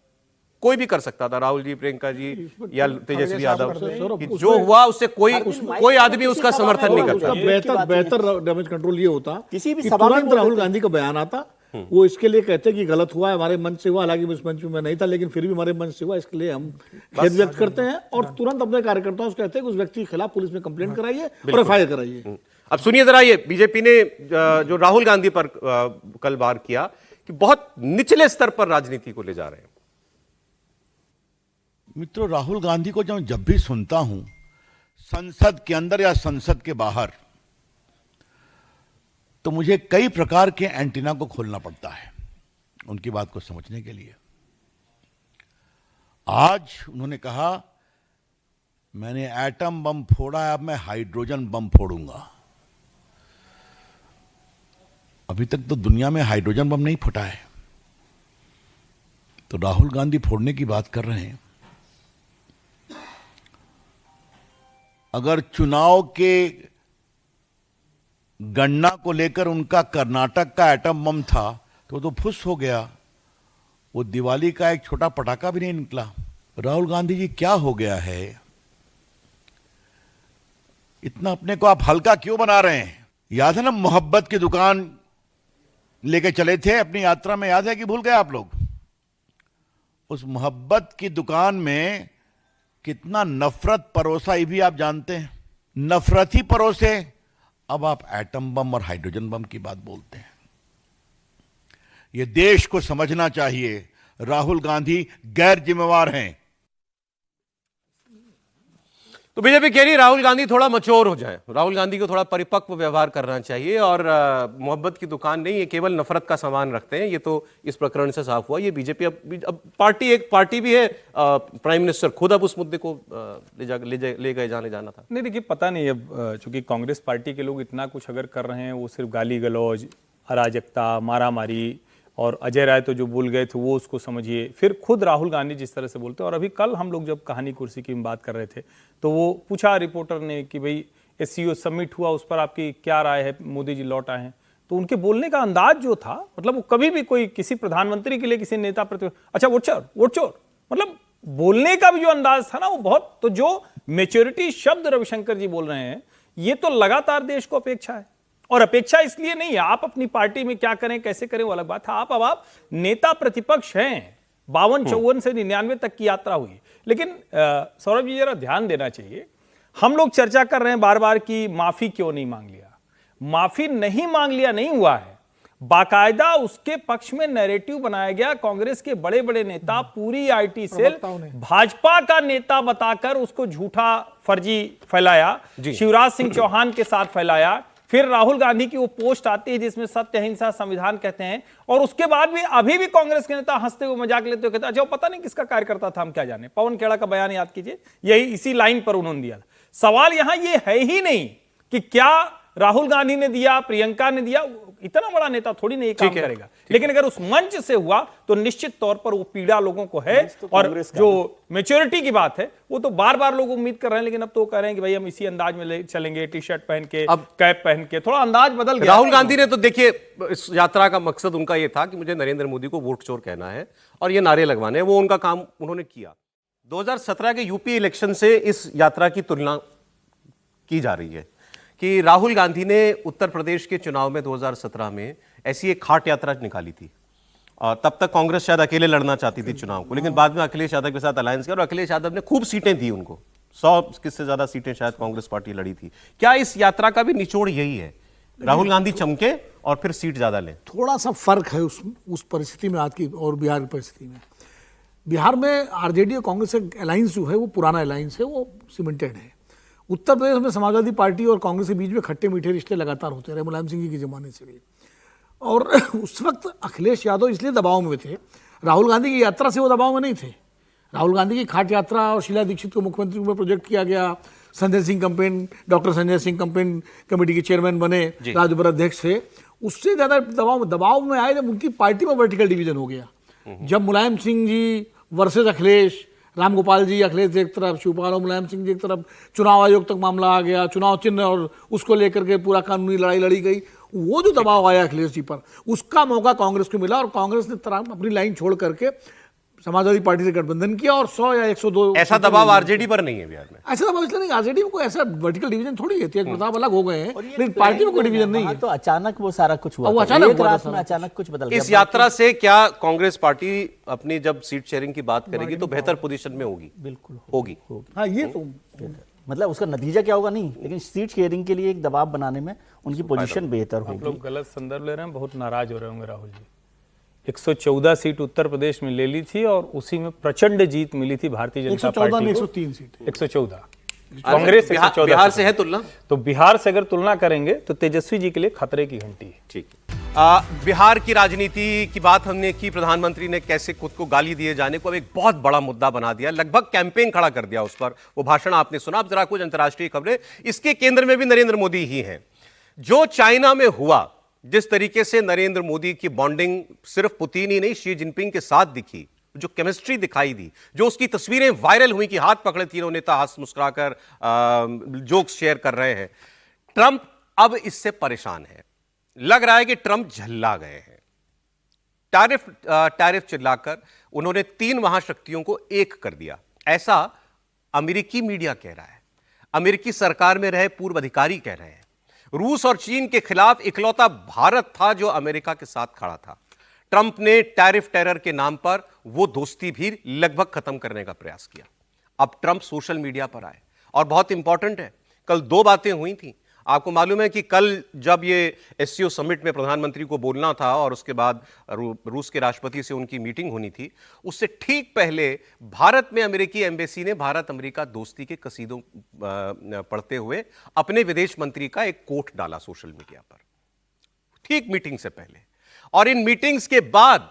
[SPEAKER 1] कोई भी कर सकता था, राहुल जी, प्रियंका जी या तेजस्वी यादव, कि जो हुआ उससे कोई आदमी उसका समर्थन नहीं
[SPEAKER 3] उसका
[SPEAKER 1] करता।
[SPEAKER 3] बेहतर डैमेज कंट्रोल ये होता
[SPEAKER 4] किसी भी
[SPEAKER 3] कि
[SPEAKER 4] सभा में
[SPEAKER 3] तुरंत राहुल गांधी का बयान आता, वो इसके लिए कहते कि गलत हुआ है, हमारे मंच से हुआ, हालांकि इस मंच में मैं नहीं था, लेकिन फिर भी हमारे मंच से हुआ, इसके लिए हम खेद व्यक्त करते हैं। और तुरंत अपने कार्यकर्ताओं से कहते हैं कि उस व्यक्ति के खिलाफ पुलिस में कंप्लेंट कराइए और एफआईआर कराइए।
[SPEAKER 1] अब सुनिए जरा, ये बीजेपी ने जो राहुल गांधी पर कल वार किया कि बहुत निचले स्तर पर राजनीति को ले जा रहे हैं।
[SPEAKER 7] मित्रों, राहुल गांधी को जब भी सुनता हूं, संसद के अंदर या संसद के बाहर, तो मुझे कई प्रकार के एंटीना को खोलना पड़ता है उनकी बात को समझने के लिए। आज उन्होंने कहा मैंने एटम बम फोड़ा है, अब मैं हाइड्रोजन बम फोड़ूंगा। अभी तक तो दुनिया में हाइड्रोजन बम नहीं फटा है, तो राहुल गांधी फोड़ने की बात कर रहे हैं। अगर चुनाव के गणना को लेकर उनका कर्नाटक का एटम बम था तो फुस हो गया, वो दिवाली का एक छोटा पटाखा भी नहीं निकला। राहुल गांधी जी, क्या हो गया है? इतना अपने को आप हल्का क्यों बना रहे हैं? याद है ना, मोहब्बत की दुकान लेके चले थे अपनी यात्रा में, याद है कि भूल गए आप लोग? उस मोहब्बत की दुकान में कितना नफरत परोसा, ये भी आप जानते हैं। नफरत ही परोसे, अब आप एटम बम और हाइड्रोजन बम की बात बोलते हैं। यह देश को समझना चाहिए, राहुल गांधी गैर जिम्मेवार हैं।
[SPEAKER 1] तो बीजेपी कह रही है राहुल गांधी थोड़ा मैच्योर हो जाए, राहुल गांधी को थोड़ा परिपक्व व्यवहार करना चाहिए, और मोहब्बत की दुकान नहीं, ये केवल नफरत का सामान रखते हैं। ये तो इस प्रकरण से साफ हुआ। ये बीजेपी अब एक पार्टी भी है, प्राइम मिनिस्टर खुद अब उस मुद्दे को ले गए जाना था।
[SPEAKER 2] नहीं, देखिए, पता नहीं अब चूंकि कांग्रेस पार्टी के लोग इतना कुछ अगर कर रहे हैं, वो सिर्फ गाली गलौज, अराजकता, मारामारी, और अजय राय तो जो बोल गए थे वो उसको समझिए, फिर खुद राहुल गांधी जिस तरह से बोलते हैं। और अभी कल हम लोग जब कहानी कुर्सी की बात कर रहे थे तो वो पूछा रिपोर्टर ने कि भाई SCO समिट हुआ, उस पर आपकी क्या राय है, मोदी जी लौट आए हैं। तो उनके बोलने का अंदाज जो था, मतलब वो कभी भी कोई किसी प्रधानमंत्री के लिए किसी नेता प्रति, अच्छा वोट चोर, मतलब बोलने का भी जो अंदाज था ना, वो बहुत, तो जो मेच्योरिटी शब्द रविशंकर जी बोल रहे हैं, ये तो लगातार देश को अपेक्षा है। और अपेक्षा इसलिए नहीं है, आप अपनी पार्टी में क्या करें कैसे करें वो अलग बात है, आप नेता प्रतिपक्ष हैं। 52-54 से 99 तक की यात्रा हुई। लेकिन सौरभ जी, जरा ध्यान देना चाहिए, हम लोग चर्चा कर रहे हैं बार बार कि माफी क्यों नहीं मांग लिया। माफी नहीं मांग लिया नहीं हुआ है, बाकायदा उसके पक्ष में नैरेटिव बनाया गया। कांग्रेस के बड़े बड़े नेता, पूरी IT सेल भाजपा का नेता बताकर उसको झूठा फर्जी फैलाया, शिवराज सिंह चौहान के साथ फैलाया। फिर राहुल गांधी की वो पोस्ट आती है जिसमें सत्य अहिंसा संविधान कहते हैं, और उसके बाद भी अभी भी कांग्रेस के नेता हंसते हुए मजाक लेते हुए कहते हैं अच्छा वो पता नहीं किसका कार्यकर्ता था, हम क्या जाने। पवन खेड़ा का बयान याद कीजिए, यही इसी लाइन पर उन्होंने दिया था। सवाल यहां ये है ही नहीं कि क्या राहुल गांधी ने दिया, प्रियंका ने दिया, इतना बड़ा नेता थोड़ी नहीं काम करेगा। लेकिन अगर उस मंच से हुआ तो निश्चित तौर पर वो पीड़ा लोगों को है। और जो मैच्योरिटी की बात है वो तो बार बार लोग उम्मीद कर रहे हैं, लेकिन अब तो कह रहे हैं कि भाई हम इसी अंदाज में चलेंगे, टी-शर्ट पहन के, अब कैप पहन के, थोड़ा अंदाज बदल गया।
[SPEAKER 1] राहुल गांधी ने तो देखिए, इस यात्रा का मकसद उनका ये था कि मुझे नरेंद्र मोदी को वोट चोर कहना है और ये नारे लगवाने हैं, वो उनका काम उन्होंने किया। 2017 के यूपी इलेक्शन से इस यात्रा की तुलना की जा रही है कि राहुल गांधी ने उत्तर प्रदेश के चुनाव में 2017 में ऐसी एक खाट यात्रा निकाली थी। तब तक कांग्रेस शायद अकेले लड़ना चाहती थी चुनाव को, लेकिन बाद में अखिलेश यादव के साथ अलायंस किया और अखिलेश यादव ने खूब सीटें दी उनको, 100 से ज्यादा सीटें शायद कांग्रेस पार्टी लड़ी थी। क्या इस यात्रा का भी निचोड़ यही है, राहुल गांधी चमके और फिर सीट ज्यादा लें?
[SPEAKER 3] थोड़ा सा फर्क है उस परिस्थिति में आज की और बिहार की परिस्थिति में। बिहार में आरजेडी और कांग्रेस का अलायंस जो है वो पुराना अलायंस है, वो सीमेंटेड है। उत्तर प्रदेश में समाजवादी पार्टी और कांग्रेस के बीच में खट्टे मीठे रिश्ते लगातार होते रहे, मुलायम सिंह जी के जमाने से भी। और उस वक्त अखिलेश यादव इसलिए दबाव में थे, राहुल गांधी की यात्रा से वो दबाव में नहीं थे। राहुल गांधी की खाट यात्रा और शीला दीक्षित को मुख्यमंत्री में प्रोजेक्ट किया गया, Sanjay Singh campaign, doctor Sanjay Singh campaign committee के चेयरमैन बने, राज्यभर अध्यक्ष थे, उससे ज़्यादा दबाव में आए जब उनकी पार्टी में वर्टिकल डिवीजन हो गया। जब मुलायम सिंह जी वर्सेस अखिलेश, राम गोपाल जी अखिलेश एक तरफ, शिवपाल और मुलायम सिंह जी एक तरफ, चुनाव आयोग तक मामला आ गया, चुनाव चिन्ह और उसको लेकर के पूरा कानूनी लड़ाई लड़ी गई, वो जो दबाव आया अखिलेश जी पर, उसका मौका कांग्रेस को मिला और कांग्रेस ने अपनी लाइन छोड़ करके समाजवादी पार्टी से गठबंधन किया और 100 या 102
[SPEAKER 1] ऐसा दबाव आरजेडी पर नहीं है बिहार में।
[SPEAKER 3] ऐसा दबाव इसलिए नहीं, आरजेडी में कोई ऐसा वर्टिकल डिवीजन थोड़ी है, तेज प्रताप अलग हो गए हैं, लेकिन पार्टी में कोई डिवीजन नहीं है।
[SPEAKER 4] तो अचानक वो सारा कुछ हुआ,
[SPEAKER 3] वो अचानक
[SPEAKER 4] एक
[SPEAKER 3] हुआ था
[SPEAKER 4] रात
[SPEAKER 3] सारा।
[SPEAKER 4] में अचानक कुछ बदल गया।
[SPEAKER 1] इस यात्रा से क्या कांग्रेस पार्टी अपनी जब सीट शेयरिंग की बात करेगी तो बेहतर पोजीशन में होगी?
[SPEAKER 4] बिल्कुल
[SPEAKER 1] होगी।
[SPEAKER 3] हाँ, ये तो
[SPEAKER 4] मतलब उसका नतीजा क्या होगा नहीं, लेकिन सीट शेयरिंग के लिए एक दबाव बनाने में उनकी पोजीशन बेहतर
[SPEAKER 2] आप
[SPEAKER 4] होगी।
[SPEAKER 2] लोग गलत संदर्भ ले रहे हैं, बहुत नाराज हो रहे होंगे राहुल जी। 114 सीट उत्तर प्रदेश में ले ली थी और उसी में प्रचंड जीत मिली थी भारतीय जनता
[SPEAKER 3] 114
[SPEAKER 2] पार्टी
[SPEAKER 3] में
[SPEAKER 2] को।
[SPEAKER 3] 103 सीट
[SPEAKER 2] 114 कांग्रेस 114
[SPEAKER 1] बिहार से है तुलना?
[SPEAKER 2] तो बिहार से अगर तुलना करेंगे तो तेजस्वी जी के लिए खतरे की घंटी है।
[SPEAKER 1] ठीक। बिहार की राजनीति की बात हमने की, प्रधानमंत्री ने कैसे खुद को गाली दिए जाने को अब एक बहुत बड़ा मुद्दा बना दिया, लगभग कैंपेन खड़ा कर दिया उस पर। वो भाषण आपने सुना। अब जरा कुछ अंतर्राष्ट्रीय खबरें। इसके केंद्र में भी नरेंद्र मोदी ही हैं। जो चाइना में हुआ, जिस तरीके से नरेंद्र मोदी की बॉन्डिंग सिर्फ पुतिन ही नहीं, शी जिनपिंग के साथ दिखी, जो केमिस्ट्री दिखाई दी, जो उसकी तस्वीरें वायरल हुई कि हाथ पकड़े तीनों नेता हंस मुस्कुराकर जोक्स शेयर कर रहे हैं, ट्रंप अब इससे परेशान है। लग रहा है कि ट्रंप झल्ला गए हैं। टैरिफ चिल्लाकर उन्होंने 3 महाशक्तियों को एक कर दिया, ऐसा अमेरिकी मीडिया कह रहा है। अमेरिकी सरकार में रहे पूर्व अधिकारी कह रहे हैं। रूस और चीन के खिलाफ इकलौता भारत था जो अमेरिका के साथ खड़ा था। ट्रंप ने टैरिफ टेरर के नाम पर वो दोस्ती भी लगभग खत्म करने का प्रयास किया। अब ट्रंप सोशल मीडिया पर आए और बहुत इंपॉर्टेंट है, कल 2 बातें हुई थी। आपको मालूम है कि कल जब ये एससीओ समिट में प्रधानमंत्री को बोलना था और उसके बाद रूस के राष्ट्रपति से उनकी मीटिंग होनी थी, उससे ठीक पहले भारत में अमेरिकी एम्बेसी ने भारत अमेरिका दोस्ती के कसीदों पढ़ते हुए अपने विदेश मंत्री का एक कोट डाला सोशल मीडिया पर, ठीक मीटिंग से पहले। और इन मीटिंग्स के बाद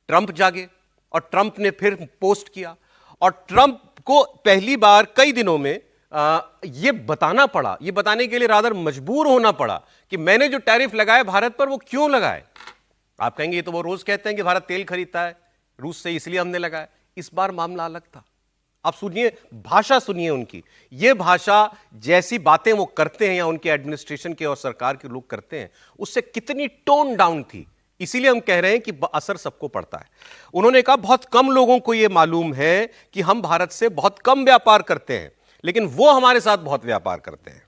[SPEAKER 1] ट्रंप जागे और ट्रंप ने फिर पोस्ट किया और ट्रंप को पहली बार कई दिनों में ये बताना पड़ा, ये बताने के लिए रादर मजबूर होना पड़ा कि मैंने जो टैरिफ लगाए भारत पर वो क्यों लगाए। आप कहेंगे ये तो वो रोज कहते हैं कि भारत तेल खरीदता है रूस से, इसलिए हमने लगाया। इस बार मामला अलग था। आप सुनिए, भाषा सुनिए उनकी। ये भाषा जैसी बातें वो करते हैं या उनके एडमिनिस्ट्रेशन के और सरकार के लोग करते हैं, उससे कितनी टोन डाउन थी। इसीलिए हम कह रहे हैं कि असर सबको पड़ता है। उन्होंने कहा बहुत कम लोगों को यह मालूम है कि हम भारत से बहुत कम व्यापार करते हैं, लेकिन वो हमारे साथ बहुत व्यापार करते हैं।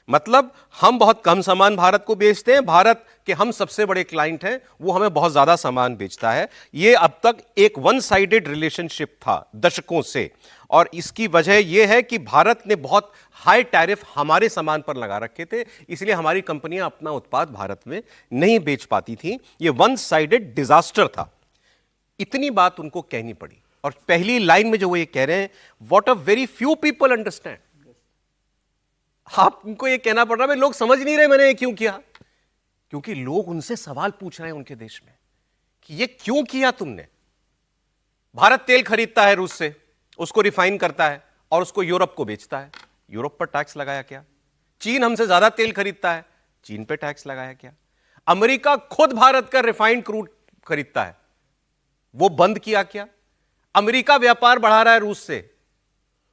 [SPEAKER 1] मतलब हम बहुत कम सामान भारत को बेचते हैं, भारत के हम सबसे बड़े क्लाइंट हैं, वो हमें बहुत ज्यादा सामान बेचता है। ये अब तक एक वन साइडेड रिलेशनशिप था दशकों से, और इसकी वजह यह है कि भारत ने बहुत हाई टैरिफ हमारे सामान पर लगा रखे थे, इसलिए हमारी कंपनियां अपना उत्पाद भारत में नहीं बेच पाती थी। ये वन साइडेड डिजास्टर था। इतनी बात उनको कहनी पड़ी। और पहली लाइन में जो वो ये कह रहे हैं, what a very few people understand. आपको ये कहना पड़ रहा है, लोग समझ नहीं रहे मैंने ये क्यों किया, क्योंकि लोग उनसे सवाल पूछ रहे हैं उनके देश में कि ये क्यों किया तुमने। भारत तेल खरीदता है रूस से, उसको रिफाइन करता है और उसको यूरोप को बेचता है। यूरोप पर टैक्स लगाया क्या? चीन हमसे ज्यादा तेल खरीदता है, चीन पे टैक्स लगाया क्या? अमेरिका खुद भारत का रिफाइंड क्रूड खरीदता है, वो बंद किया क्या? अमेरिका व्यापार बढ़ा रहा है रूस से,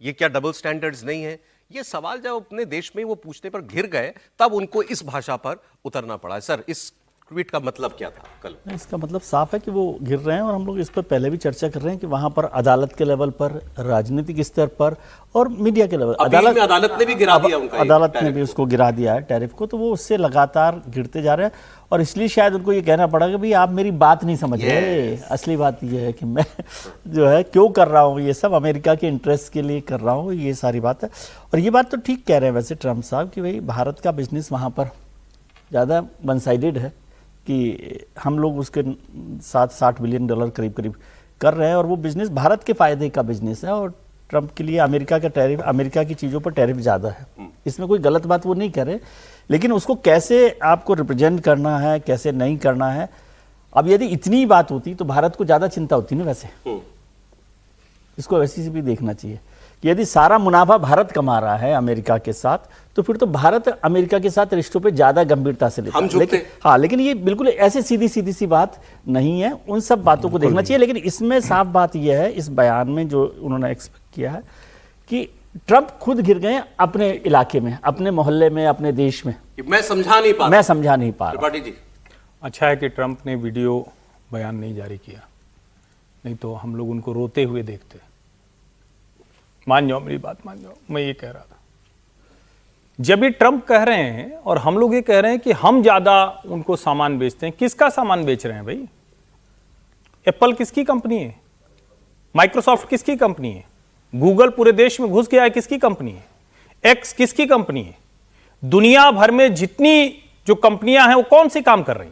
[SPEAKER 1] ये क्या डबल स्टैंडर्ड्स नहीं है? ये सवाल जब अपने देश में वो पूछने पर घिर गए, तब उनको इस भाषा पर उतरना पड़ा। सर, इस ट्वीट का मतलब क्या था कल?
[SPEAKER 4] इसका मतलब साफ है कि वो घिर रहे हैं, और हम लोग इस पर पहले भी चर्चा कर रहे हैं कि वहां पर अदालत के लेवल पर, राजनीतिक स्तर पर और मीडिया के लेवल,
[SPEAKER 1] अदालत ने भी गिरा दिया उनका,
[SPEAKER 4] अदालत ने भी उसको गिरा दिया है टैरिफ को, तो वो उससे लगातार गिरते जा रहे हैं। और इसलिए शायद उनको ये कहना पड़ा कि भाई आप मेरी बात नहीं समझ रहे। असली बात ये है कि मैं जो है क्यों कर रहा हूँ ये सब, अमेरिका के इंटरेस्ट के लिए कर रहा हूँ, ये सारी बात है। और ये बात तो ठीक कह रहे हैं वैसे ट्रंप साहब कि भाई भारत का बिजनेस वहाँ पर ज़्यादा वन साइडेड है, कि हम लोग उसके साथ $60 बिलियन करीब करीब कर रहे हैं, और वो बिजनेस भारत के फायदे का बिजनेस है। और ट्रंप के लिए अमेरिका का टैरिफ, अमेरिका की चीज़ों पर टैरिफ ज़्यादा है, इसमें कोई गलत बात वो नहीं कह रहे, लेकिन उसको कैसे आपको रिप्रेजेंट करना है, कैसे नहीं करना है। अब यदि इतनी बात होती तो भारत को ज़्यादा चिंता होती ना, वैसे इसको वैसे भी देखना चाहिए यदि सारा मुनाफा भारत कमा रहा है अमेरिका के साथ, तो फिर तो भारत अमेरिका के साथ रिश्तों पे ज्यादा गंभीरता से लेता
[SPEAKER 1] हम
[SPEAKER 4] है।
[SPEAKER 1] झुकते
[SPEAKER 4] लेकिन हाँ, लेकिन ये बिल्कुल ऐसे सीधी सी बात नहीं है, उन सब बातों को देखना चाहिए। लेकिन इसमें साफ बात यह है, इस बयान में जो उन्होंने एक्सपेक्ट किया है कि ट्रंप खुद गिर गए अपने इलाके में, अपने मोहल्ले में, अपने देश में।
[SPEAKER 1] मैं समझा नहीं पा रहा। त्रिपाठी जी,
[SPEAKER 2] अच्छा है कि ट्रंप ने वीडियो बयान नहीं जारी किया, नहीं तो हम लोग उनको रोते हुए देखते। मान जाओ मेरी बात, मान जाओ, मैं ये कह रहा था, जब ये ट्रंप कह रहे हैं और हम लोग ये कह रहे हैं कि हम ज्यादा उनको सामान बेचते हैं, किसका सामान बेच रहे हैं भाई? एप्पल किसकी कंपनी है? माइक्रोसॉफ्ट किसकी कंपनी है? गूगल पूरे देश में घुस गया है, किसकी कंपनी है? एक्स किसकी कंपनी है? दुनिया भर में जितनी जो कंपनियां हैं वो कौन सी काम कर रही?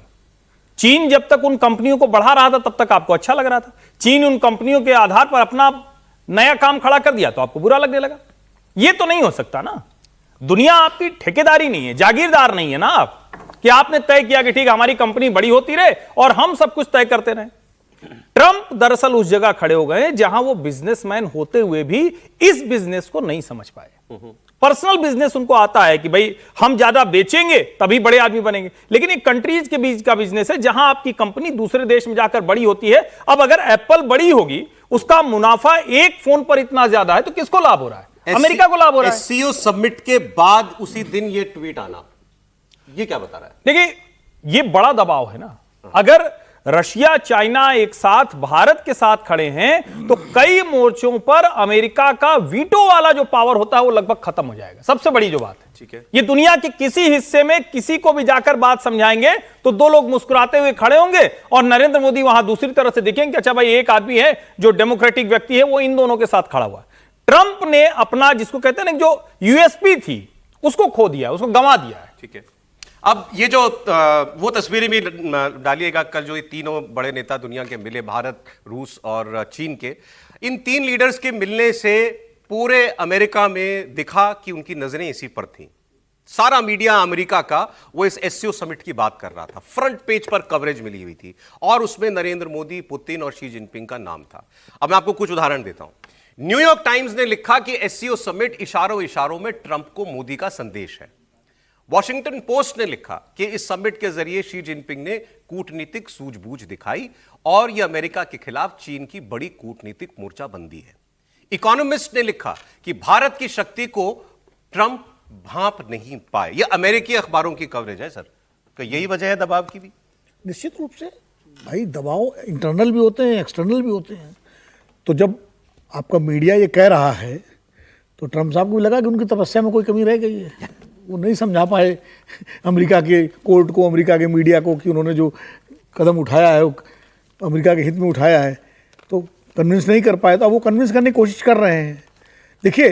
[SPEAKER 2] चीन जब तक उन कंपनियों को बढ़ा रहा था तब तक आपको अच्छा लग रहा था। चीन उन कंपनियों के आधार पर अपना नया काम खड़ा कर दिया तो आपको बुरा लगने लगा। ये तो नहीं हो सकता ना। दुनिया आपकी ठेकेदारी नहीं है, जागीरदार नहीं है ना आप, कि आपने तय किया कि ठीक है हमारी कंपनी बड़ी होती रहे और हम सब कुछ तय करते रहे। ट्रंप दरअसल उस जगह खड़े हो गए जहां वो बिजनेसमैन होते हुए भी इस बिजनेस को नहीं समझ पाए। पर्सनल बिजनेस उनको आता है कि भाई हम ज्यादा बेचेंगे तभी बड़े आदमी बनेंगे, लेकिन एक कंट्रीज के बीच का बिजनेस है जहां आपकी कंपनी दूसरे देश में जाकर बड़ी होती है। अब अगर एप्पल बड़ी होगी, उसका मुनाफा एक फोन पर इतना ज्यादा है तो किसको लाभ हो रहा है? अमेरिका को लाभ हो रहा है।
[SPEAKER 1] एससीओ समिट के बाद उसी दिन ये ट्वीट आना, ये क्या बता रहा है?
[SPEAKER 2] देखिए, ये बड़ा दबाव है ना। अगर रशिया चाइना एक साथ भारत के साथ खड़े हैं तो कई मोर्चों पर अमेरिका का वीटो वाला जो पावर होता है वो लगभग खत्म हो जाएगा। सबसे बड़ी जो बात है,
[SPEAKER 1] ठीक है,
[SPEAKER 2] ये दुनिया के किसी हिस्से में किसी को भी जाकर बात समझाएंगे तो दो लोग मुस्कुराते हुए खड़े होंगे और नरेंद्र मोदी वहां दूसरी तरफ से दिखेंगे, अच्छा भाई एक आदमी है जो डेमोक्रेटिक व्यक्ति है, वो इन दोनों के साथ खड़ा हुआ है। ट्रंप ने अपना जिसको कहते हैं ना जो यूएसपी थी उसको खो दिया, उसको गंवा दिया है।
[SPEAKER 1] ठीक है। अब ये जो वो तस्वीरें भी डालिएगा, कल जो ये तीनों बड़े नेता दुनिया के मिले, भारत, रूस और चीन के, इन तीन लीडर्स के मिलने से पूरे अमेरिका में दिखा कि उनकी नजरें इसी पर थीं। सारा मीडिया अमेरिका का वो इस एससीओ समिट की बात कर रहा था, फ्रंट पेज पर कवरेज मिली हुई थी और उसमें नरेंद्र मोदी, पुतिन और शी जिनपिंग का नाम था। अब मैं आपको कुछ उदाहरण देता हूं। न्यूयॉर्क टाइम्स ने लिखा कि एससीओ समिट इशारों इशारों में ट्रंप को मोदी का संदेश है। वॉशिंगटन पोस्ट ने लिखा कि इस समिट के जरिए शी जिनपिंग ने कूटनीतिक सूझबूझ दिखाई और यह अमेरिका के खिलाफ चीन की बड़ी कूटनीतिक मोर्चाबंदी है। इकोनॉमिस्ट ने लिखा कि भारत की शक्ति को ट्रंप भांप नहीं पाए। यह अमेरिकी अखबारों की कवरेज है सर, तो यही वजह है दबाव की भी?
[SPEAKER 3] निश्चित रूप से भाई, दबाव इंटरनल भी होते हैं, एक्सटर्नल भी होते हैं। तो जब आपका मीडिया ये कह रहा है तो ट्रंप साहब को भी लगा कि उनकी तपस्या में कोई कमी रह गई है। वो नहीं समझा पाए अमेरिका के कोर्ट को, अमेरिका के मीडिया को कि उन्होंने जो कदम उठाया है वो अमेरिका के हित में उठाया है, तो कन्विंस नहीं कर पाए। तो वो कन्विंस करने की कोशिश कर रहे हैं। देखिए,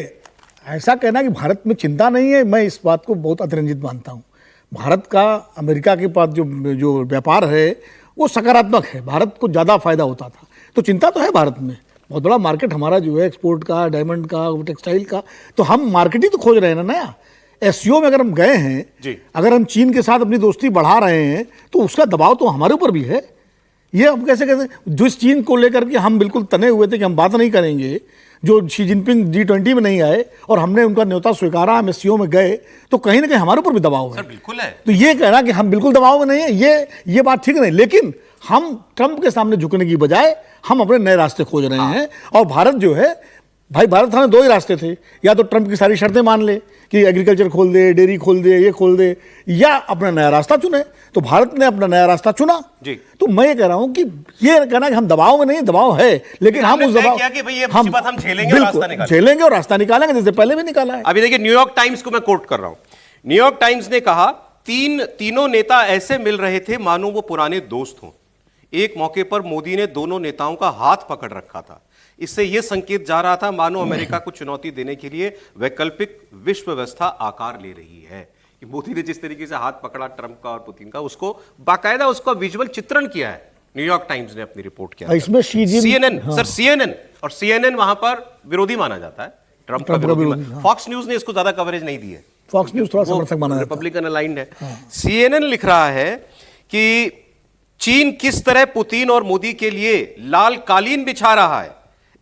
[SPEAKER 3] ऐसा कहना कि भारत में चिंता नहीं है, मैं इस बात को बहुत अतिरंजित मानता हूँ। भारत का अमेरिका के पास जो व्यापार है वो सकारात्मक है, भारत को ज़्यादा फायदा होता था। तो चिंता तो है भारत में, बहुत बड़ा मार्केट हमारा जो है एक्सपोर्ट का, डायमंड का, टेक्सटाइल का, तो हम मार्केट ही तो खोज रहे हैं ना नया। एससीओ में अगर हम गए हैं
[SPEAKER 1] जी,
[SPEAKER 3] अगर हम चीन के साथ अपनी दोस्ती बढ़ा रहे हैं तो उसका दबाव तो हमारे ऊपर भी है। ये अब कैसे कहते, जिस चीन को लेकर के हम बिल्कुल तने हुए थे कि हम बात नहीं करेंगे, जो शी जिनपिंग G20 में नहीं आए और हमने उनका न्योता स्वीकारा, हम एससीओ में गए, तो कहीं ना कहीं हमारे ऊपर भी दबाव है।
[SPEAKER 1] सर बिल्कुल है।
[SPEAKER 3] तो ये कहना कि हम बिल्कुल दबाव में नहीं है, ये बात ठीक नहीं। लेकिन हम ट्रंप के सामने झुकने की बजाय हम अपने नए रास्ते खोज रहे हैं। और भारत जो है भाई, भारत हमें दो ही रास्ते थे, या तो ट्रंप की सारी शर्तें मान ले कि एग्रीकल्चर खोल दे, डेयरी खोल दे, ये खोल दे, या अपना नया रास्ता चुने। तो भारत ने अपना नया रास्ता चुना
[SPEAKER 1] जी।
[SPEAKER 3] तो मैं ये कह रहा हूं कि ये कहना कि हम दबाव में नहीं, दबाव है, लेकिन हम उस दबाव
[SPEAKER 1] किया कि भाई ये मुसीबत हम झेलेंगे और रास्ता निकालेंगे।
[SPEAKER 3] झेलेंगे और रास्ता निकालेंगे, जैसे पहले भी निकाला है।
[SPEAKER 1] अभी देखिए, न्यूयॉर्क टाइम्स को मैं कोट कर रहा हूं। न्यूयॉर्क टाइम्स ने कहा, तीनों नेता ऐसे मिल रहे थे मानो वो पुराने दोस्त हों। एक मौके पर मोदी ने दोनों नेताओं का हाथ पकड़ रखा था। इससे यह संकेत जा रहा था मानो अमेरिका को चुनौती देने के लिए वैकल्पिक विश्व व्यवस्था आकार ले रही है। कि मोदी ने जिस तरीके से हाथ पकड़ा ट्रंप का और पुतिन का, उसको बाकायदा उसका विजुअल चित्रण किया है न्यूयॉर्क टाइम्स ने अपनी रिपोर्ट किया।
[SPEAKER 3] इसमें
[SPEAKER 1] CNN, सर CNN, और CNN वहां पर विरोधी माना जाता है, ट्रंप का विरोधी। फॉक्स न्यूज ने इसको ज्यादा कवरेज नहीं दी है।
[SPEAKER 3] फॉक्स न्यूज थोड़ा समर्थक माना जाता है,
[SPEAKER 1] रिपब्लिकन अलाइंड है। CNN लिख रहा है कि चीन किस तरह पुतिन और मोदी के लिए लाल कालीन बिछा रहा है,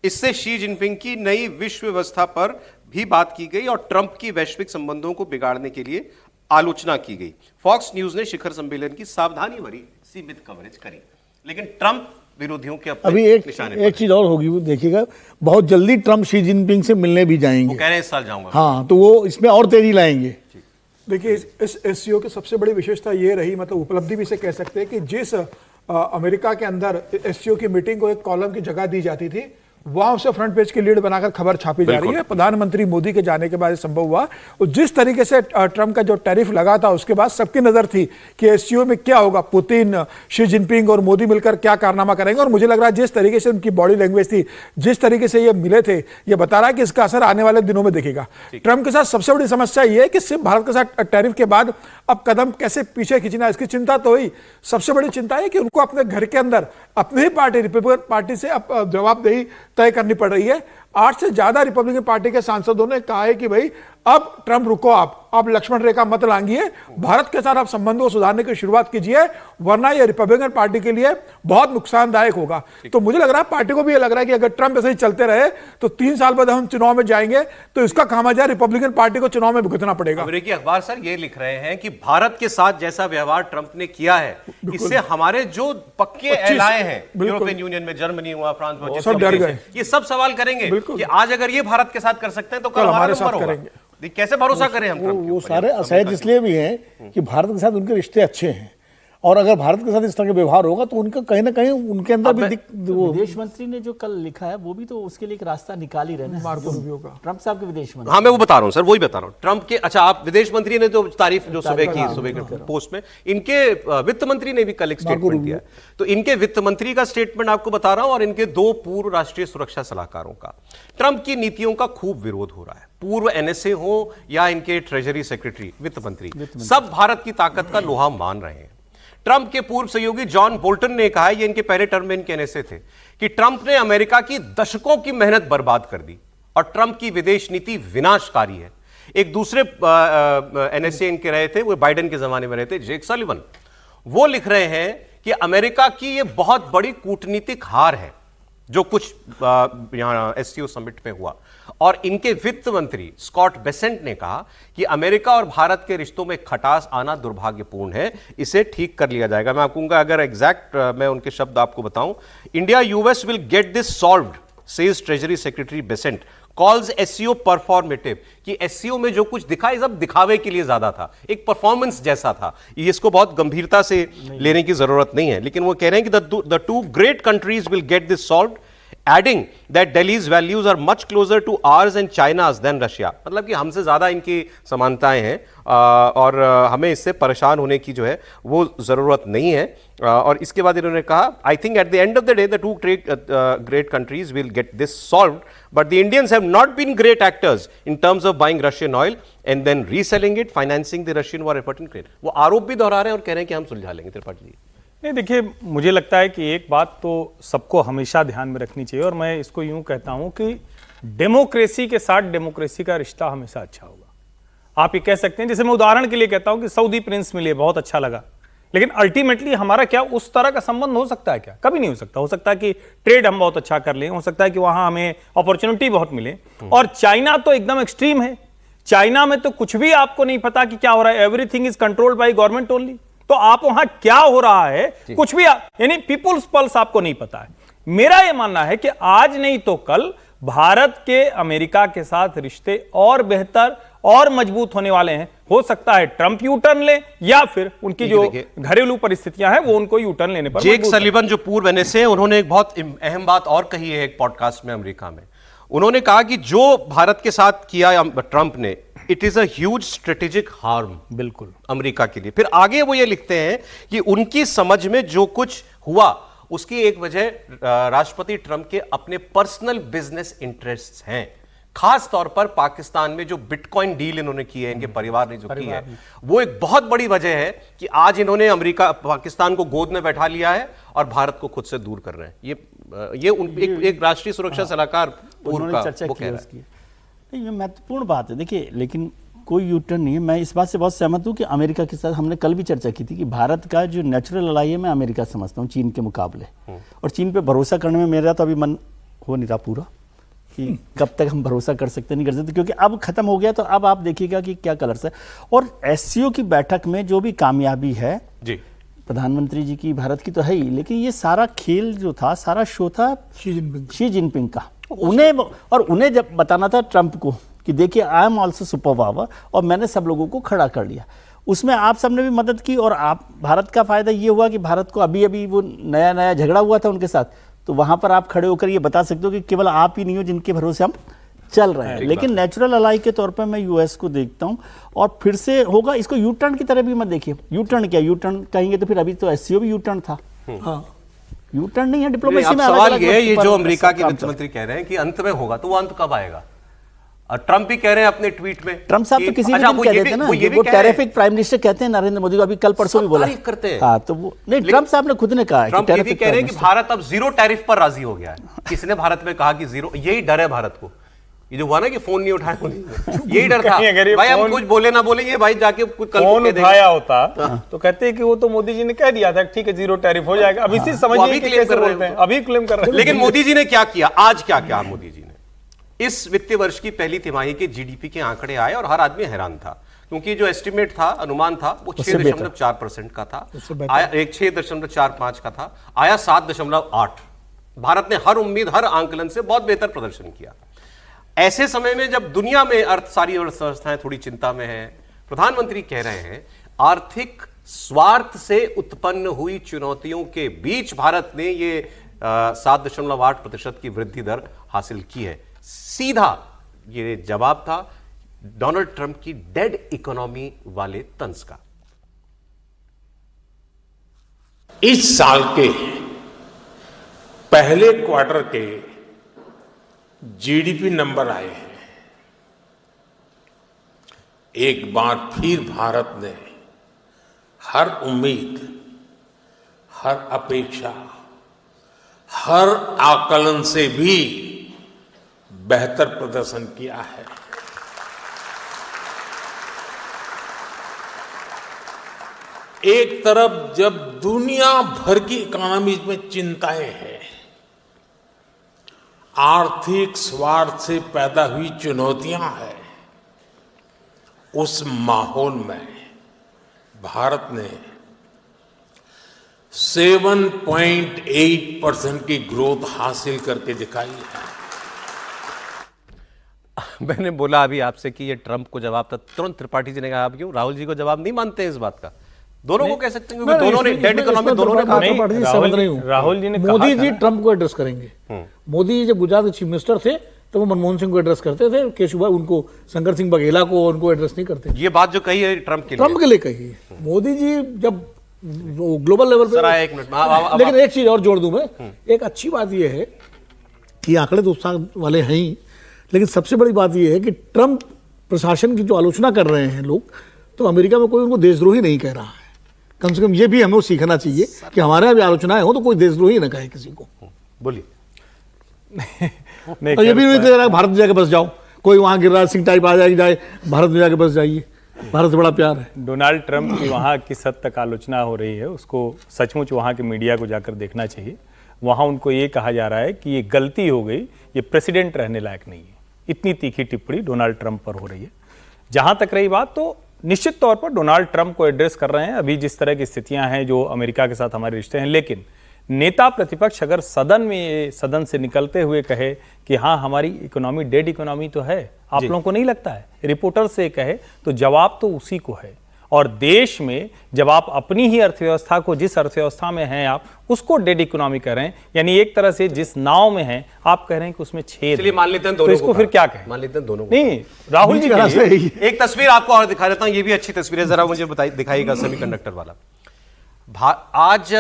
[SPEAKER 1] इससे शी जिनपिंग की नई विश्व व्यवस्था पर भी बात की गई और ट्रंप की वैश्विक संबंधों को बिगाड़ने के लिए आलोचना की गई। फॉक्स न्यूज ने शिखर सम्मेलन की सावधानी भरी सीमित कवरेज करी, लेकिन ट्रंप विरोधियों के अपने
[SPEAKER 3] अभी एक चीज और होगी, वो देखिएगा, बहुत जल्दी ट्रंप शी जिनपिंग से मिलने भी जाएंगे।
[SPEAKER 1] वो कह रहे हैं इस साल जाऊंगा।
[SPEAKER 3] हाँ, तो वो इसमें और तेजी लाएंगे।
[SPEAKER 5] देखिए, इस एससीओ की सबसे बड़ी विशेषता ये रही, मतलब उपलब्धि भी इसे कह सकते हैं, कि जिस अमेरिका के अंदर एससीओ की मीटिंग को एक कॉलम की जगह दी जाती थी, वहां उसे फ्रंट पेज की लीड बनाकर खबर छापी जा रही है। प्रधानमंत्री मोदी के जाने के बाद ये संभव हुआ। और जिस तरीके से ट्रंप का जो टैरिफ लगा था, उसके बाद सबकी नजर थी कि एससीओ में क्या होगा, पुतिन, शी जिनपिंग और मोदी मिलकर क्या कारनामा करेंगे। और मुझे लग रहा है जिस तरीके से उनकी बॉडी लैंग्वेज थी, जिस तरीके से ये मिले थे, ये बता रहा है कि इसका असर आने वाले दिनों में दिखेगा। ट्रंप के साथ सबसे बड़ी समस्या ये है कि सिर्फ भारत के साथ टैरिफ के बाद अब कदम कैसे पीछे खींचना, इसकी चिंता तो हुई। सबसे बड़ी चिंता है कि उनको अपने घर के अंदर अपनी ही पार्टी, रिपब्लिकन पार्टी से अब जवाबदेही तय करनी पड़ रही है। 8 से ज्यादा रिपब्लिकन पार्टी के सांसदों ने कहा है कि भाई अब ट्रंप रुको, आप लक्ष्मण रेखा मत लांघिए, भारत के साथ आप संबंधों को सुधारने की शुरुआत कीजिए, वरना यह रिपब्लिकन पार्टी के लिए बहुत नुकसानदायक होगा। तो मुझे लग रहा है, पार्टी को भी यह लग रहा है कि अगर ट्रंप ऐसे ही चलते रहे तो 3 साल बाद हम चुनाव में जाएंगे तो इसका खामियाजा रिपब्लिकन पार्टी को चुनाव में भुगतना पड़ेगा।
[SPEAKER 1] अमेरिकी अखबार सर ये लिख रहे हैं कि भारत के साथ जैसा व्यवहार ट्रंप ने किया है, इससे हमारे जो पक्के एलाए हैं यूरोपियन यूनियन में, जर्मनी हुआ, फ्रांस हुआ,
[SPEAKER 5] सब डर गए।
[SPEAKER 1] ये सब सवाल करेंगे कि आज अगर ये भारत के साथ कर सकते हैं तो कल हमारे साथ करेंगे। कैसे भरोसा करें हम ट्रंप के
[SPEAKER 3] वो
[SPEAKER 1] ऊपर?
[SPEAKER 3] सारे असहज इसलिए भी हैं कि भारत के साथ उनके रिश्ते अच्छे हैं, और अगर भारत के साथ इस तरह का व्यवहार होगा तो उनका कहीं ना कहीं उनके अंदर भी
[SPEAKER 4] विदेश मंत्री ने जो कल लिखा है वो भी तो उसके लिए एक रास्ता निकाल ही रहे हैं,
[SPEAKER 5] मार्को रूबियो का।
[SPEAKER 4] ट्रंप साहब के विदेश मंत्री।
[SPEAKER 1] हाँ, मैं वो बता रहा हूं सर, वही बता रहा हूं ट्रंप के। अच्छा, आप विदेश मंत्री ने तो तारीफ जो सुबह के पोस्ट में, इनके वित्त मंत्री ने भी कल एक स्टेटमेंट दिया। तो इनके वित्त मंत्री का स्टेटमेंट आपको बता रहा हूं, और इनके 2 पूर्व राष्ट्रीय सुरक्षा सलाहकारों का। ट्रंप की नीतियों का खूब विरोध हो रहा है। पूर्व एनएसए हो या इनके ट्रेजरी सेक्रेटरी, वित्त मंत्री, सब भारत की ताकत का लोहा मान रहे हैं। ट्रंप के पूर्व सहयोगी जॉन बोल्टन ने कहा, ये इनके पहले टर्म में इनके एनएसए थे, कि ट्रंप ने अमेरिका की दशकों की मेहनत बर्बाद कर दी और ट्रंप की विदेश नीति विनाशकारी है। एक दूसरे एनएसए इनके रहे थे, वो बाइडेन के जमाने में रहे थे, जेक सलिवन, वो लिख रहे हैं कि अमेरिका की ये बहुत बड़ी कूटनीतिक हार है जो कुछ यहां एससीओ समिट में हुआ। और इनके वित्त मंत्री स्कॉट बेसेंट ने कहा कि अमेरिका और भारत के रिश्तों में खटास आना दुर्भाग्यपूर्ण है, इसे ठीक कर लिया जाएगा। मैं आपको अगर एग्जैक्ट मैं उनके शब्द आपको बताऊं, India US will get this solved, says treasury secretary Besant, calls SCO performative, कि एससीओ में जो कुछ दिखा ये सब दिखावे के लिए ज्यादा था, एक परफॉर्मेंस जैसा था। इसको बहुत गंभीरता से लेने की जरूरत नहीं है, लेकिन वो कह रहे हैं कि the 2 great countries will get this solved, adding that Delhi's values are much closer to ours and China's then Russia. मतलब कि हमसे ज्यादा इनकी समानताएं हैं और हमें इससे परेशान होने की जो है वो जरूरत नहीं है। और इसके बाद इन्होंने कहा, I think at the end of the day the 2 great countries will get this solved, but the Indians have not been great actors in terms of buying Russian oil and then reselling it, financing the Russian war effort in Ukraine। वो आरोप भी दोहरा रहे हैं और कह रहे हैं कि हम सुलझा लेंगे। त्रिपाठी जी,
[SPEAKER 2] नहीं, देखिए, मुझे लगता है कि एक बात तो सबको हमेशा ध्यान में रखनी चाहिए, और मैं इसको यूं कहता हूं कि डेमोक्रेसी के साथ डेमोक्रेसी का रिश्ता हमेशा अच्छा होगा। आप ये कह सकते हैं, जैसे मैं उदाहरण के लिए कहता हूं कि सऊदी प्रिंस मिले, बहुत अच्छा लगा, लेकिन अल्टीमेटली हमारा क्या उस तरह का संबंध हो सकता है? क्या कभी नहीं हो सकता। हो सकता है कि ट्रेड हम बहुत अच्छा कर लें, हो सकता है कि वहां हमें अपॉर्चुनिटी बहुत मिले। और चाइना तो एकदम एक्सट्रीम है, चाइना में तो कुछ भी आपको नहीं पता कि क्या हो रहा है, everything is controlled by government only. तो आप वहां क्या हो रहा है कुछ भी यानी पीपुल्स पल्स आपको नहीं पता है। मेरा यह मानना है कि आज नहीं तो कल भारत के अमेरिका के साथ रिश्ते और बेहतर और मजबूत होने वाले हैं। हो सकता है ट्रंप यू टर्न ले, या फिर उनकी जो घरेलू परिस्थितियां हैं वो उनको यू टर्न लेने पर।
[SPEAKER 1] जेक सलिवन जो पूर्व एनएसए हैं, उन्होंने एक बहुत अहम बात और कही है एक पॉडकास्ट में अमेरिका में। उन्होंने कहा कि जो भारत के साथ किया ट्रंप ने, it is a huge strategic harm, बिल्कुल अमेरिका के लिए। फिर आगे वो ये लिखते हैं कि उनकी समझ में जो कुछ हुआ उसकी एक वजह राष्ट्रपति ट्रंप के अपने पर्सनल बिजनेस इंटरेस्ट्स हैं, खास तौर पर पाकिस्तान में जो बिटकॉइन डील इन्होंने की है, इनके परिवार ने जो की है, वो एक बहुत बड़ी वजह है कि आज इन्होंने अमेरिका पाकिस्तान को गोद में बैठा लिया है और भारत को खुद से दूर कर रहे हैं। ये एक राष्ट्रीय सुरक्षा सलाहकार पूर्व का
[SPEAKER 4] चर्चा
[SPEAKER 2] वो
[SPEAKER 4] की उसकी। ये महत्वपूर्ण बात है। देखिए, लेकिन कोई यू टर्न नहीं है। मैं इस बात से बहुत सहमत हूँ कि अमेरिका के साथ हमने कल भी चर्चा की थी कि भारत का जो नेचुरल अलाई है, मैं अमेरिका समझता हूँ चीन के मुकाबले, और चीन पे भरोसा करने में मेरा तो अभी मन हो नहीं रहा पूरा कि कब तक हम भरोसा कर सकते नहीं कर सकते, क्योंकि अब खत्म हो गया। तो अब आप देखिएगा कि क्या कलर्स है। और एससीओ की बैठक में जो भी कामयाबी है
[SPEAKER 1] जी,
[SPEAKER 4] प्रधानमंत्री जी की, भारत की तो है ही, लेकिन ये सारा खेल जो था, सारा शो था शी जिनपिंग का। उन्हें जब बताना था ट्रंप को कि देखिए I am also super power और मैंने सब लोगों को खड़ा कर लिया। उसमें आप सबने भी मदद की और आप, भारत का फायदा ये हुआ कि भारत को अभी अभी वो नया झगड़ा हुआ था उनके साथ, तो वहां पर आप खड़े होकर ये बता सकते हो कि केवल आप ही नहीं हो जिनके भरोसे हम चल रहे हैं। लेकिन नेचुरल अलाई के तौर पे मैं यूएस को देखता हूं और फिर से होगा। इसको यू टर्न की तरह भी मत देखिए। यू टर्न क्या, यू टर्न कहेंगे तो फिर अभी तो एससीओ भी यू टर्न था। हाँ, यू टर्न नहीं है डिप्लोमेसी में।
[SPEAKER 1] सवाल ये है, ये जो अमेरिका के वित्त मंत्री कह रहे हैं कि अंत में होगा, तो वो अंत कब आएगा? और ट्रंप भी कह रहे हैं अपने ट्वीट में,
[SPEAKER 4] ट्रंप साहब तो किसी भी दिन कह देते हैं ना, वो टेरिफिक प्राइम मिनिस्टर कहते हैं नरेंद्र मोदी को, अभी कल परसों भी बोला
[SPEAKER 1] करते हैं।
[SPEAKER 4] हाँ, तो वो नहीं, ट्रंप साहब ने खुद ने कहा
[SPEAKER 1] ट्रंप ये भी कह रहे हैं कि भारत अब जीरो टैरिफ पर राजी हो गया है। किसने भारत में कहा कि जीरो? यही डर है भारत को। ये जो हुआ ना कि फोन नहीं उठाया मोदी ने, यही डर था भाई, हम कुछ बोले ना बोले, ये भाई जाके कुछ कल
[SPEAKER 2] फोन उठाया होता तो कहते हैं कि वो तो मोदी जी ने कह दिया था, ठीक है जीरो टैरिफ हो जाएगा। अब इसी समझिए कि कैसे बोलते हैं, अभी क्लेम कर रहे हैं।
[SPEAKER 1] लेकिन मोदी जी ने क्या किया? आज क्या किया मोदी जी ने? इस वित्तीय वर्ष की पहली तिमाही के जीडीपी के आंकड़े आए और हर आदमी हैरान था, क्योंकि जो एस्टिमेट था, अनुमान था, वो 6.4% का था, आया 6.45 का था, आया 7.8। भारत ने हर उम्मीद, हर आंकलन से बहुत बेहतर प्रदर्शन किया। ऐसे समय में जब दुनिया में सारी अर्थव्यवस्थाएं थोड़ी चिंता में है, प्रधानमंत्री कह रहे हैं आर्थिक स्वार्थ से उत्पन्न हुई चुनौतियों के बीच भारत ने ये 7.8% की वृद्धि दर हासिल की है। सीधा ये जवाब था डोनाल्ड ट्रंप की डेड इकोनॉमी वाले तंज का।
[SPEAKER 8] इस साल के पहले क्वार्टर के जीडीपी नंबर आए हैं। एक बार फिर भारत ने हर उम्मीद, हर अपेक्षा, हर आकलन से भी बेहतर प्रदर्शन किया है। एक तरफ जब दुनिया भर की इकोनॉमी में चिंताएं हैं, आर्थिक स्वार्थ से पैदा हुई चुनौतियां हैं, उस माहौल में भारत ने 7.8% की ग्रोथ हासिल करके दिखाई है।
[SPEAKER 1] मैंने बोला अभी आपसे कि ये ट्रंप को जवाब था, तुरंत त्रिपाठी जी ने कहा आप क्यों राहुल जी को जवाब नहीं मानते हैं इस बात का? दोनों को कह सकते हैं, क्योंकि दोनों ने डेड इकोनॉमी, दोनों ने कहा।
[SPEAKER 2] राहुल जी ने
[SPEAKER 3] मोदी जी ट्रंप को एड्रेस करेंगे। मोदी जी जब गुजरात के चीफ मिनिस्टर थे तो वो मनमोहन सिंह को एड्रेस करते थे, केशुभाई उनको, शंकर सिंह बघेला को उनको एड्रेस नहीं करते।
[SPEAKER 1] ये बात जो कही है ट्रंप के
[SPEAKER 3] लिए कही है। मोदी जी जब ग्लोबल लेवल पे,
[SPEAKER 1] एक मिनट,
[SPEAKER 3] लेकिन एक चीज और जोड़ दूं मैं, एक अच्छी बात यह है कि आंकड़े तो उत्साह वाले हैं ही, लेकिन सबसे बड़ी बात यह है कि ट्रंप प्रशासन की जो आलोचना कर रहे हैं लोग, तो अमेरिका में कोई उनको देशद्रोही नहीं कह रहा है। कम से कम ये भी हमें सीखना चाहिए कि हमारे यहाँ भी आलोचनाएं हो तो कोई देशद्रोही ना कहे किसी को।
[SPEAKER 1] बोलिए।
[SPEAKER 3] तो ये भी नहीं कह रहा भारत में जाके बस जाओ, कोई वहां गिरिराज सिंह टाइप आ जाए भारत में जाके बस जाइए, भारत से बड़ा प्यार है।
[SPEAKER 2] डोनाल्ड ट्रंप की वहाँ किस हद तक आलोचना हो रही है, उसको सचमुच वहाँ के मीडिया को जाकर देखना चाहिए। वहाँ उनको ये कहा जा रहा है कि ये गलती हो गई, ये प्रेसिडेंट रहने लायक नहीं है। इतनी तीखी टिप्पणी डोनाल्ड ट्रंप पर हो रही है। जहाँ तक रही बात, तो निश्चित तौर पर डोनाल्ड ट्रंप को एड्रेस कर रहे हैं अभी जिस तरह की स्थितियां हैं, जो अमेरिका के साथ हमारे रिश्ते हैं। लेकिन नेता प्रतिपक्ष अगर सदन से निकलते हुए कहे कि हाँ हमारी इकोनॉमी डेड इकोनॉमी तो है, आप लोगों को नहीं लगता है, रिपोर्टर से कहे, तो जवाब तो उसी को है। और देश में जब आप अपनी ही अर्थव्यवस्था को, जिस अर्थव्यवस्था में हैं आप, उसको डेड इकोनॉमी कह रहे हैं, यानी एक तरह से जिस नाव में हैं आप कह रहे हैं कि उसमें छेद।
[SPEAKER 1] चलिए मान लेते हैं दोनों,
[SPEAKER 2] तो इसको फिर क्या कहें?
[SPEAKER 1] मान लेते हैं दोनों।
[SPEAKER 2] नहीं, राहुल जी
[SPEAKER 1] एक तस्वीर आपको और दिखा देता हूं, ये भी अच्छी तस्वीर है, जरा मुझे दिखाइएगा सेमीकंडक्टर वाला। आज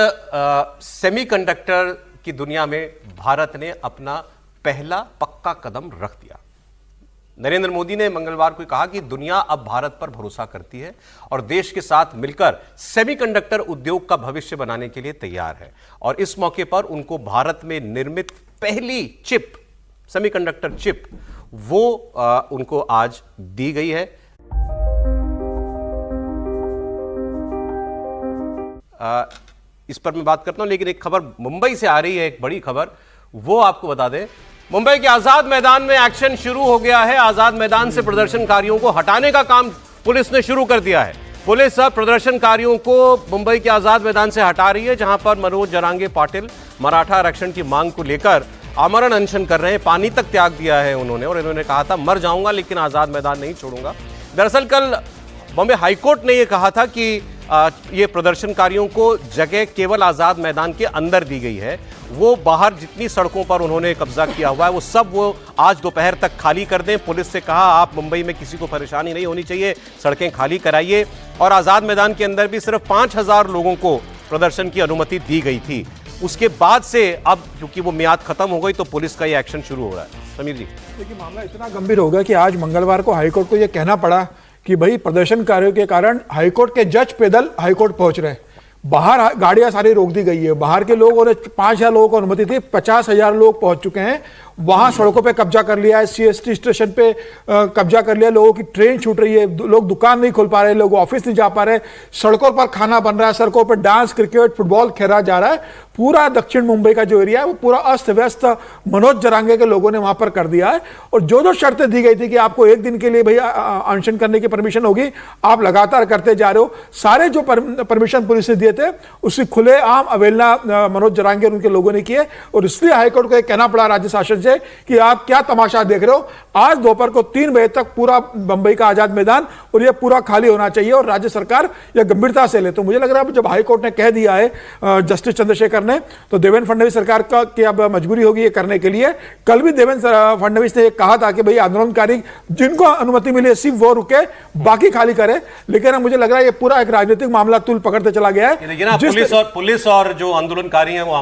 [SPEAKER 1] सेमीकंडक्टर की दुनिया में भारत ने अपना पहला पक्का कदम रख दिया। नरेंद्र मोदी ने मंगलवार को कहा कि दुनिया अब भारत पर भरोसा करती है और देश के साथ मिलकर सेमीकंडक्टर उद्योग का भविष्य बनाने के लिए तैयार है। और इस मौके पर उनको भारत में निर्मित पहली चिप, सेमीकंडक्टर चिप, वो उनको आज दी गई है। इस पर मैं बात करता हूं, लेकिन एक खबर मुंबई से आ रही है, एक बड़ी खबर, वो आपको बता दें मुंबई के आजाद मैदान में एक्शन शुरू हो गया है। आजाद मैदान से प्रदर्शनकारियों को हटाने का काम पुलिस ने शुरू कर दिया है। पुलिस अब प्रदर्शनकारियों को मुंबई के आजाद मैदान से हटा रही है, जहां पर मनोज जरांगे पाटिल मराठा आरक्षण की मांग को लेकर आमरण अनशन कर रहे हैं। पानी तक त्याग दिया है उन्होंने, और इन्होंने कहा था मर जाऊंगा लेकिन आजाद मैदान नहीं छोड़ूंगा। दरअसल कल बॉम्बे हाईकोर्ट ने यह कहा था कि ये प्रदर्शनकारियों को जगह केवल आजाद मैदान के अंदर दी गई है। वो बाहर जितनी सड़कों पर उन्होंने कब्जा किया हुआ है वो सब वो आज दोपहर तक खाली कर दें। पुलिस से कहा आप मुंबई में किसी को परेशानी नहीं होनी चाहिए, सड़कें खाली कराइए। और आजाद मैदान के अंदर भी सिर्फ 5000 लोगों को प्रदर्शन की अनुमति दी गई थी। उसके बाद से अब क्योंकि वो मियाद खत्म हो गई तो पुलिस का ये एक्शन शुरू हो रहा है। समीर जी,
[SPEAKER 5] देखिए मामला इतना गंभीर हो गया कि आज मंगलवार को हाईकोर्ट को यह कहना पड़ा कि भाई प्रदर्शनकारियों के कारण हाईकोर्ट के जज पैदल हाईकोर्ट पहुंच रहे हैं। बाहर गाड़ियां सारी रोक दी गई है। बाहर के लोगों ने 5000 लोगों को अनुमति थी, 50,000 लोग पहुंच चुके हैं। वहां सड़कों पे कब्जा कर लिया है, सीएसटी स्टेशन पे कब्जा कर लिया। लोगों की ट्रेन छूट रही है, लोग दुकान नहीं खोल पा रहे, लोग ऑफिस नहीं जा पा रहे, सड़कों पर खाना बन रहा है, सड़कों पर डांस, क्रिकेट, फुटबॉल खेला जा रहा है। पूरा दक्षिण मुंबई का जो एरिया है वो पूरा अस्त व्यस्त मनोज जरांगे के लोगों ने वहां पर कर दिया है। और जो शर्तें दी गई थी कि आपको एक दिन के लिए भैया अनशन करने की परमिशन होगी, आप लगातार करते जा रहे हो। सारे जो परमिशन पुलिस ने दिए थे उसकी खुलेआम अवहेलना मनोज जरांगे और उनके लोगों ने किए। और इसलिए हाईकोर्ट को कहना पड़ा राज्य शासन से कि आप क्या तमाशा देख रहे हो। आज दोपहर को 3 बजे तक पूरा मुंबई का आजाद मैदान और ये पूरा खाली होना चाहिए और राज्य सरकार यह गंभीरता से ले। तो मुझे लग रहा है जब हाईकोर्ट ने कह दिया है जस्टिस चंद्रशेखर ने, तो देवेंद्र फडणवीस सरकार का की अब मजबूरी होगी ये करने के लिए। कल भी देवेंद्र फडणवीस ने कहा था कि भाई आंदोलनकारी जिनको अनुमति मिली है सिर्फ वो रुके, बाकी खाली करे। लेकिन मुझे लग रहा है ये पूरा एक राजनीतिक मामला तूल पकड़ते चला गया है।
[SPEAKER 1] पुलिस और जो आंदोलनकारी हैं वो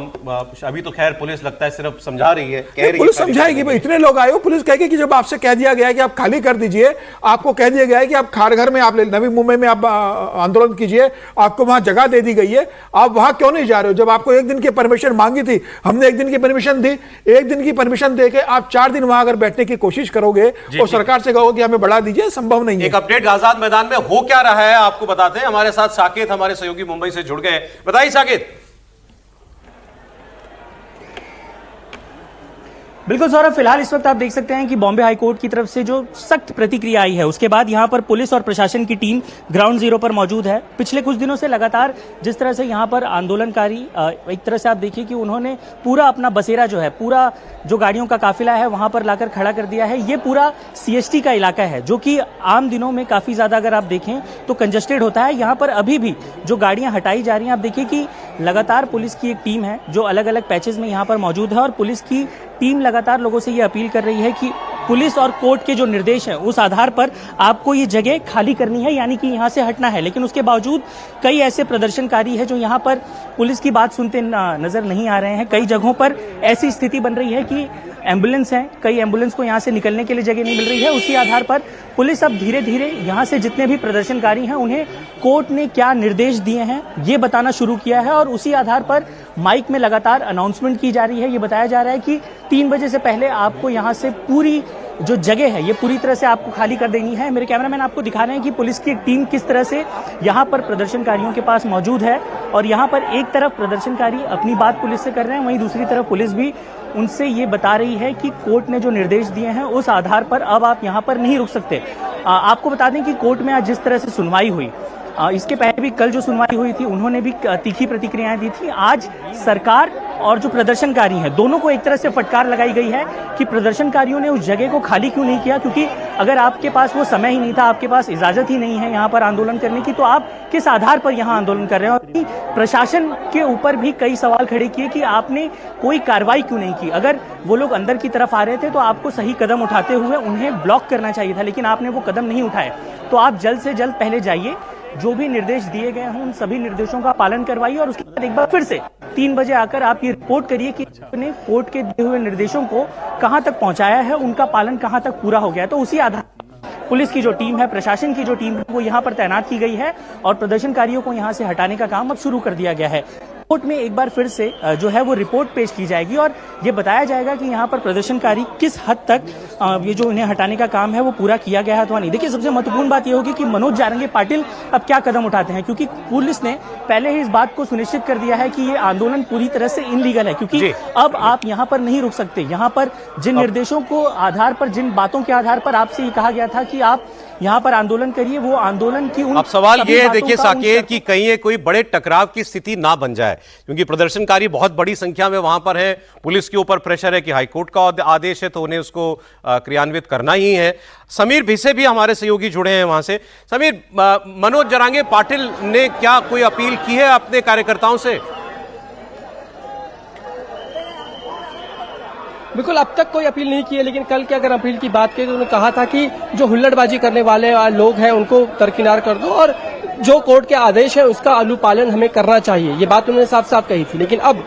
[SPEAKER 1] अभी तो खैर पुलिस लगता है सिर्फ समझा रही है, कह रही है,
[SPEAKER 5] पुलिस समझाएगी भाई इतने लोग आए हो। पुलिस कहेगी कि जब आपसे कह दिया गया है कि आप खाली कर दीजिए, आपको कह दिया गया है कि आप खारघर में आप नवी मुंबई में आप आंदोलन कीजिए, आपको वहां जगह दे दी गई है, आप वहां क्यों नहीं जा रहे हो? जब आपको एक दिन की परमिशन मांगी थी, हमने एक दिन की परमिशन दी। एक दिन की परमिशन देके आप 4 दिन वहां अगर बैठने की कोशिश करोगे और सरकार से कहोगे कि हमें बढ़ा दीजिए, संभव नहीं है।
[SPEAKER 1] एक अपडेट आजाद मैदान में हो क्या रहा है आपको बताते हैं। हमारे साथ साकेत हमारे सहयोगी मुंबई से जुड़ गए। बताइए साकेत।
[SPEAKER 9] बिल्कुल सौरभ, फिलहाल इस वक्त आप देख सकते हैं कि बॉम्बे हाईकोर्ट की तरफ से जो सख्त प्रतिक्रिया आई है उसके बाद यहां पर पुलिस और प्रशासन की टीम ग्राउंड जीरो पर मौजूद है। पिछले कुछ दिनों से लगातार जिस तरह से यहां पर आंदोलनकारी एक तरह से आप देखिए कि उन्होंने पूरा अपना बसेरा जो है, पूरा जो गाड़ियों का काफिला है वहां पर लाकर खड़ा कर दिया है। ये पूरा सीएसटी का इलाका है जो कि आम दिनों में काफी ज्यादा अगर आप देखें तो कंजस्टेड होता है। यहाँ पर अभी भी जो गाड़ियां हटाई जा रही हैं, आप देखिए कि लगातार पुलिस की एक टीम है जो अलग अलग पैचेज में यहाँ पर मौजूद है और पुलिस की टीम लगातार लोगों से ये अपील कर रही है कि पुलिस और कोर्ट के जो निर्देश हैं उस आधार पर आपको ये जगह खाली करनी है, यानी कि यहाँ से हटना है। लेकिन उसके बावजूद कई ऐसे प्रदर्शनकारी हैं जो यहाँ पर पुलिस की बात सुनते नजर नहीं आ रहे हैं। कई जगहों पर ऐसी स्थिति बन रही है कि एम्बुलेंस हैं, कई एम्बुलेंस को यहाँ से निकलने के लिए जगह नहीं मिल रही है। उसी आधार पर पुलिस अब धीरे धीरे यहाँ से जितने भी प्रदर्शनकारी हैं उन्हें कोर्ट ने क्या निर्देश दिए हैं ये बताना शुरू किया है और उसी आधार पर माइक में लगातार अनाउंसमेंट की जा रही है। ये बताया जा रहा है कि 3 बजे से पहले आपको यहाँ से पूरी जो जगह है ये पूरी तरह से आपको खाली कर देनी है। मेरे कैमरामैन आपको दिखा रहे हैं कि पुलिस की एक टीम किस तरह से यहाँ पर प्रदर्शनकारियों के पास मौजूद है और यहाँ पर एक तरफ प्रदर्शनकारी अपनी बात पुलिस से कर रहे हैं, वहीं दूसरी तरफ पुलिस भी उनसे ये बता रही है कि कोर्ट ने जो निर्देश दिए हैं उस आधार पर अब आप यहाँ पर नहीं रुक सकते। आपको बता दें कि कोर्ट में आज जिस तरह से सुनवाई हुई, इसके पहले भी कल जो सुनवाई हुई थी उन्होंने भी तीखी प्रतिक्रियाएं दी थी। आज सरकार और जो प्रदर्शनकारी हैं दोनों को एक तरह से फटकार लगाई गई है कि प्रदर्शनकारियों ने उस जगह को खाली क्यों नहीं किया, क्योंकि अगर आपके पास वो समय ही नहीं था, आपके पास इजाजत ही नहीं है यहाँ पर आंदोलन करने की, तो आप किस आधार पर यहाँ आंदोलन कर रहे हैं। और प्रशासन के ऊपर भी कई सवाल खड़े किए कि आपने कोई कार्रवाई क्यों नहीं की। अगर वो लोग अंदर की तरफ आ रहे थे तो आपको सही कदम उठाते हुए उन्हें ब्लॉक करना चाहिए था, लेकिन आपने वो कदम नहीं उठाए। तो आप जल्द से जल्द पहले जाइए, जो भी निर्देश दिए गए हैं उन सभी निर्देशों का पालन करवाइए और उसके बाद एक बार फिर से 3 बजे आकर आप ये रिपोर्ट करिए कि आपने कोर्ट के दिए हुए निर्देशों को कहां तक पहुंचाया है, उनका पालन कहां तक पूरा हो गया है। तो उसी आधार पुलिस की जो टीम है, प्रशासन की जो टीम है वो यहाँ पर तैनात की गई है और प्रदर्शनकारियों को यहाँ से हटाने का काम अब शुरू कर दिया गया है। कोर्ट में एक बार फिर से जो है वो रिपोर्ट पेश की जाएगी और ये बताया जाएगा कि यहाँ पर प्रदर्शनकारी किस हद तक ये जो इन्हें हटाने का काम है वो पूरा किया गया है अथवा नहीं। देखिए, सबसे महत्वपूर्ण बात ये होगी कि मनोज जारंगे पाटिल अब क्या कदम उठाते हैं, क्योंकि पुलिस ने पहले ही इस बात को सुनिश्चित कर दिया है कि ये आंदोलन पूरी तरह से इनलीगल है, क्योंकि अब आप यहाँ पर नहीं रुक सकते। यहाँ पर जिन निर्देशों को आधार पर, जिन बातों के आधार पर आपसे ये कहा गया था कि आप यहाँ पर आंदोलन करिए, वो आंदोलन की उन
[SPEAKER 1] अब सवाल
[SPEAKER 9] सभी
[SPEAKER 1] ये है,
[SPEAKER 9] बातों
[SPEAKER 1] देखिए
[SPEAKER 9] का उन
[SPEAKER 1] साकेत, कि कहीं ये कोई बड़े टकराव की स्थिति ना बन जाए, क्योंकि प्रदर्शनकारी बहुत बड़ी संख्या में वहां पर हैं। पुलिस के ऊपर प्रेशर है कि हाईकोर्ट का आदेश है तो उन्हें उसको क्रियान्वित करना ही है। समीर भिसे भी हमारे सहयोगी जुड़े हैं वहां से। समीर, मनोज जारंगे पाटिल ने क्या कोई अपील की है अपने कार्यकर्ताओं से?
[SPEAKER 10] बिल्कुल, अब तक कोई अपील नहीं की है, लेकिन कल की अगर अपील की बात करें तो उन्होंने कहा था कि जो हुल्लड़बाजी करने वाले लोग हैं उनको दरकिनार कर दो और जो कोर्ट के आदेश है उसका अनुपालन हमें करना चाहिए। ये बात उन्होंने साफ साफ कही थी। लेकिन अब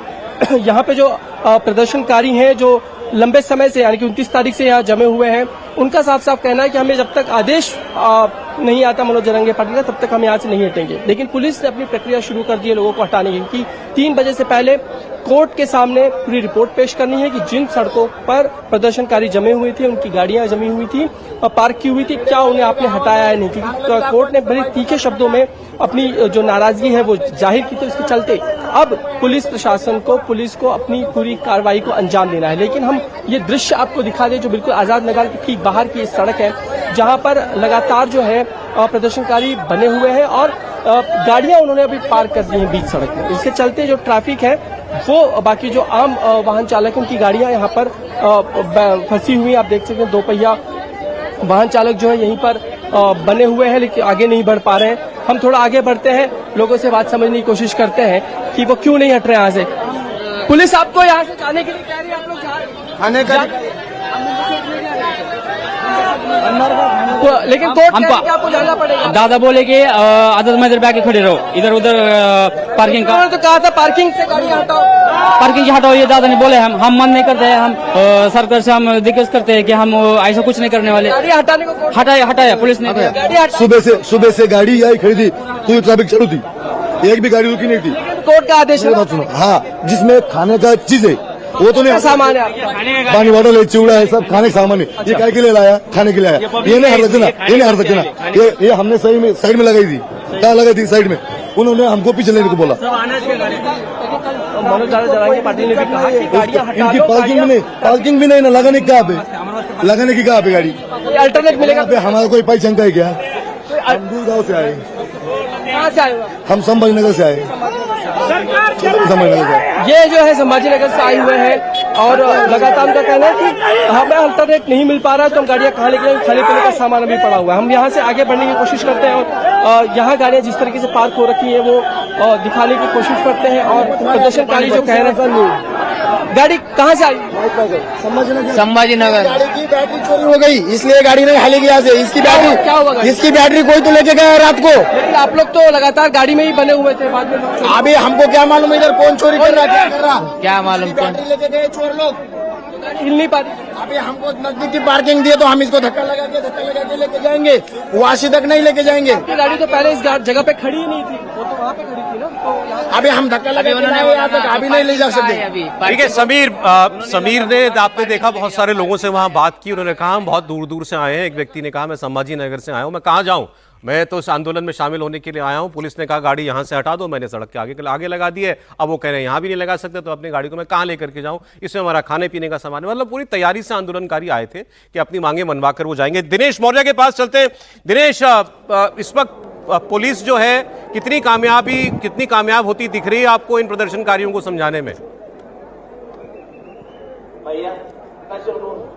[SPEAKER 10] यहाँ पे जो प्रदर्शनकारी हैं, जो लंबे समय से यानी कि 29 तारीख से यहाँ जमे हुए हैं, उनका साफ साफ कहना है कि हमें जब तक आदेश नहीं आता मनोज जारंगे पाटिल का, तब तक हम यहाँ से नहीं हटेंगे। लेकिन पुलिस ने अपनी प्रक्रिया शुरू कर दी है लोगों को हटाने की, क्योंकि 3 बजे से पहले कोर्ट के सामने पूरी रिपोर्ट पेश करनी है कि जिन सड़कों पर प्रदर्शनकारी जमे हुए थे, उनकी गाड़ियां जमी हुई थी और पार्क की हुई थी, क्या उन्हें आपने हटाया है नहीं, क्योंकि कोर्ट ने बड़े तीखे शब्दों में अपनी जो नाराजगी है वो जाहिर की। तो इसके चलते अब पुलिस प्रशासन को, पुलिस को अपनी पूरी कार्रवाई को अंजाम देना है। लेकिन हम ये दृश्य आपको दिखा दें जो बिल्कुल आजाद नगर के ठीक बाहर की सड़क है, जहां पर लगातार जो है प्रदर्शनकारी बने हुए हैं और गाड़ियां उन्होंने अभी पार्क कर दी हैं बीच सड़क में। इसके चलते जो ट्रैफिक है वो, बाकी जो आम वाहन चालक हैं उनकी गाड़ियां यहाँ पर फंसी हुई। आप देख सकते हैं 2 पहिया वाहन चालक जो है यहीं पर बने हुए हैं, लेकिन आगे नहीं बढ़ पा रहे हैं। हम थोड़ा आगे बढ़ते हैं, लोगों से बात समझने की कोशिश करते हैं कि वो क्यों नहीं हट रहे यहाँ से। पुलिस आपको यहाँ से जाने के लिए कह रही है, आप लोग जा रहे हैं लेकिन कोर्ट कह रही है कि आपको जाना पड़ेगा।
[SPEAKER 11] दादा बोले कि आदत में इधर बैठ के खड़े रहो, इधर उधर पार्किंग का।
[SPEAKER 10] उन्होंने तो कहा था पार्किंग से गाड़ी हटाओ,
[SPEAKER 11] पार्किंग से हटाओ, ये दादा ने बोले। हम मन नहीं करते हैं, हम सरकार से हम रिक्वेस्ट करते हैं कि हम ऐसा कुछ नहीं करने वाले।
[SPEAKER 10] गाड़ी हटाने को
[SPEAKER 11] हटाया पुलिस ने।
[SPEAKER 12] सुबह से गाड़ी आई खड़ी थी, पूरी ट्रैफिक चालू थी, एक भी गाड़ी रुकी नहीं थी।
[SPEAKER 10] कोर्ट का आदेश है।
[SPEAKER 12] हाँ, जिसमें खाने का चीज है वो तो नहीं,
[SPEAKER 10] सामान है,
[SPEAKER 12] पानी बॉटल है, चिवड़ा है, सब खाने का सामान है। ये काय के लिए लाया? खाने के लिए आया। ये नहीं हट सकते ना, ये नहीं हट सकते ना। ये हमने सही में साइड में लगाई थी। कहाँ लगाई थी? साइड में। उन्होंने हमको पीछे लेने को बोला।
[SPEAKER 10] मनोज जारंगे पाटिल ने भी कहा कि गाड़ियां हटा
[SPEAKER 12] इनकी
[SPEAKER 10] दो,
[SPEAKER 12] पार्किंग भी नहीं ना, लगाने की कहाँ पे, लगाने की कहाँ पे गाड़ी?
[SPEAKER 10] अल्टरनेट मिलेगा।
[SPEAKER 12] हमारा कोई पहचान का है क्या? हम दूर गाँव से आए।
[SPEAKER 10] कहाँ से आए?
[SPEAKER 12] हम संभाजीनगर से आए।
[SPEAKER 10] ये जो है संभाजीनगर से आए हुए हैं और लगातार उनका कहना है कि हमें अल्टरनेट नहीं मिल पा रहा, तो हम गाड़ियां कहाँ लेके जाएंगे, खाने पीने का सामान अभी पड़ा हुआ है। हम यहाँ से आगे बढ़ने की कोशिश करते हैं और यहाँ गाड़ियां जिस तरीके से पार्क हो रखी है वो दिखाने की कोशिश करते हैं। और प्रदर्शनकारी जो कह रहे हैं, गाड़ी कहाँ से आई?
[SPEAKER 11] संभाजीनगर।
[SPEAKER 12] गाड़ी की बैटरी चोरी हो गई, इसलिए गाड़ी नहीं हालेगी यहाँ से। इसकी बैटरी
[SPEAKER 10] क्या हुआ?
[SPEAKER 12] इसकी बैटरी कोई तो लेके गया रात को।
[SPEAKER 10] लेकिन आप लोग तो लगातार गाड़ी में ही बने हुए थे, बाद में
[SPEAKER 12] अभी हमको क्या मालूम इधर कौन चोरी कर रहा, क्या कर रहा,
[SPEAKER 11] क्या मालूम कौन
[SPEAKER 12] लेके गए चोर लोग।
[SPEAKER 10] हिल नहीं पा रही।
[SPEAKER 12] अभी हमको नजदीक की पार्किंग दिए तो हम इसको धक्का लगा के लेके जाएंगे, वाशी तक नहीं लेके जाएंगे।
[SPEAKER 10] गाड़ी तो पहले इस जगह पे खड़ी ही नहीं थी, वो तो वहाँ पे खड़ी थी ना। तो
[SPEAKER 12] अभी हम धक्का लगा अभी नहीं ले जा सकते।
[SPEAKER 1] ठीक है समीर ने, आपने देखा बहुत सारे लोगों से वहां बात की। उन्होंने कहा हम बहुत दूर दूर से आए हैं। एक व्यक्ति ने कहा मैं संभाजी नगर से आया हूं, मैं कहाँ जाऊं, मैं तो इस आंदोलन में शामिल होने के लिए आया हूं। पुलिस ने कहा गाड़ी यहां से हटा दो, मैंने सड़क के आगे लगा दी है। अब वो कह रहे हैं यहां भी नहीं लगा सकते, तो अपनी गाड़ी को मैं कहां लेकर के जाऊं, इसमें हमारा खाने पीने का सामान है। मतलब पूरी तैयारी से आंदोलनकारी आए थे कि अपनी मांगे मनवा कर वो जाएंगे। दिनेश मौर्य के पास चलते हैं। दिनेश, इस वक्त पुलिस जो है कितनी कामयाब होती दिख रही है आपको इन प्रदर्शनकारियों को समझाने में?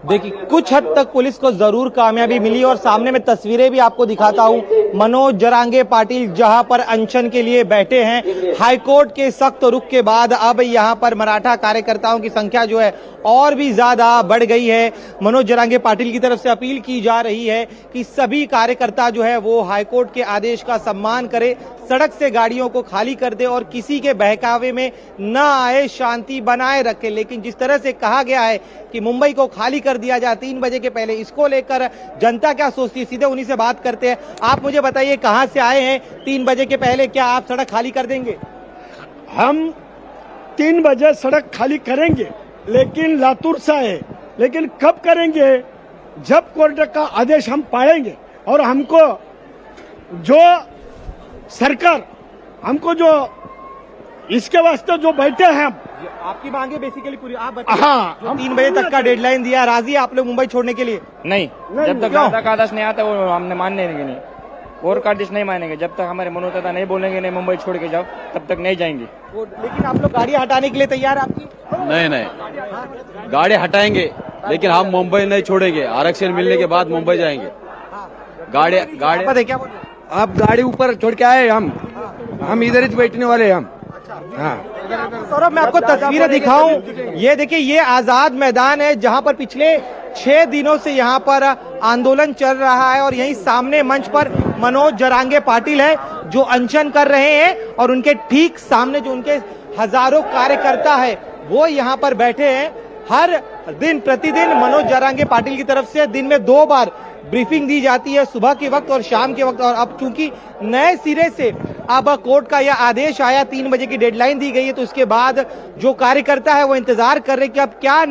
[SPEAKER 13] देखिए, कुछ हद तक पुलिस को जरूर कामयाबी मिली और सामने में तस्वीरें भी आपको दिखाता हूं। मनोज जारंगे पाटिल जहां पर अनशन के लिए बैठे हैं, हाईकोर्ट के सख्त रुख के बाद अब यहां पर मराठा कार्यकर्ताओं की संख्या जो है और भी ज्यादा बढ़ गई है। मनोज जारंगे पाटिल की तरफ से अपील की जा रही है कि सभी कार्यकर्ता जो है वो हाईकोर्ट के आदेश का सम्मान करे, सड़क से गाड़ियों को खाली कर दे और किसी के बहकावे में न आए, शांति बनाए रखे। लेकिन जिस तरह से कहा गया है कि मुंबई को खाली कर दिया जाए 3 बजे के पहले, इसको लेकर जनता क्या सोचती है, सीधे उन्हीं से बात करते हैं। आप मुझे बताइए, कहां से आए हैं? 3 बजे के पहले क्या आप सड़क खाली कर देंगे?
[SPEAKER 14] हम
[SPEAKER 6] 3 बजे सड़क खाली करेंगे, लेकिन लातूर से है, लेकिन कब करेंगे? जब कोर्ट का आदेश हम पाएंगे और हमको जो सरकार हमको जो इसके वास्ते जो बैठे हैं
[SPEAKER 13] आपकी मांगे बेसिकली पूरी आप बताइए।
[SPEAKER 6] हाँ,
[SPEAKER 13] जो 3 बजे तक का डेडलाइन दिया, राजी आप लोग मुंबई छोड़ने के लिए?
[SPEAKER 11] नहीं, जब तक जनता का आदेश नहीं आता वो हमने मानने नहीं, कोर्ट का आदेश नहीं मानेंगे। जब तक हमारे मनोता नहीं बोलेंगे नहीं मुंबई छोड़ के जाओ, तब तक नहीं जाएंगे।
[SPEAKER 13] लेकिन आप लोग गाड़ी हटाने के लिए तैयार है आपकी?
[SPEAKER 14] नहीं, गाड़ी हटाएंगे लेकिन हम मुंबई नहीं छोड़ेंगे। आरक्षण मिलने के बाद मुंबई जाएंगे। गाड़ी
[SPEAKER 13] क्या बोल रहे?
[SPEAKER 14] आप गाड़ी ऊपर छोड़ के आए, हम इधर ही बैठने वाले हैं हम।
[SPEAKER 13] सौरभ, मैं आपको तस्वीरें दिखाऊं। ये देखिए, ये आजाद मैदान है जहां पर पिछले 6 दिनों से यहां पर आंदोलन चल रहा है और यहीं सामने मंच पर मनोज जरांगे पाटिल है जो अनशन कर रहे हैं और उनके ठीक सामने जो उनके हजारों कार्यकर्ता है वो यहां पर बैठे हैं। हर दिन प्रतिदिन मनोज जरांगे पाटिल की तरफ से दिन में 2 बार ब्रीफिंग दी जाती है, सुबह के वक्त और शाम के वक्त। और अब चूंकि नए सिरे से अब कोर्ट का यह आदेश आया, 3 बजे की डेडलाइन दी गई है, तो उसके बाद जो कार्यकर्ता है वो इंतजार कर रहे हैं कि अब क्या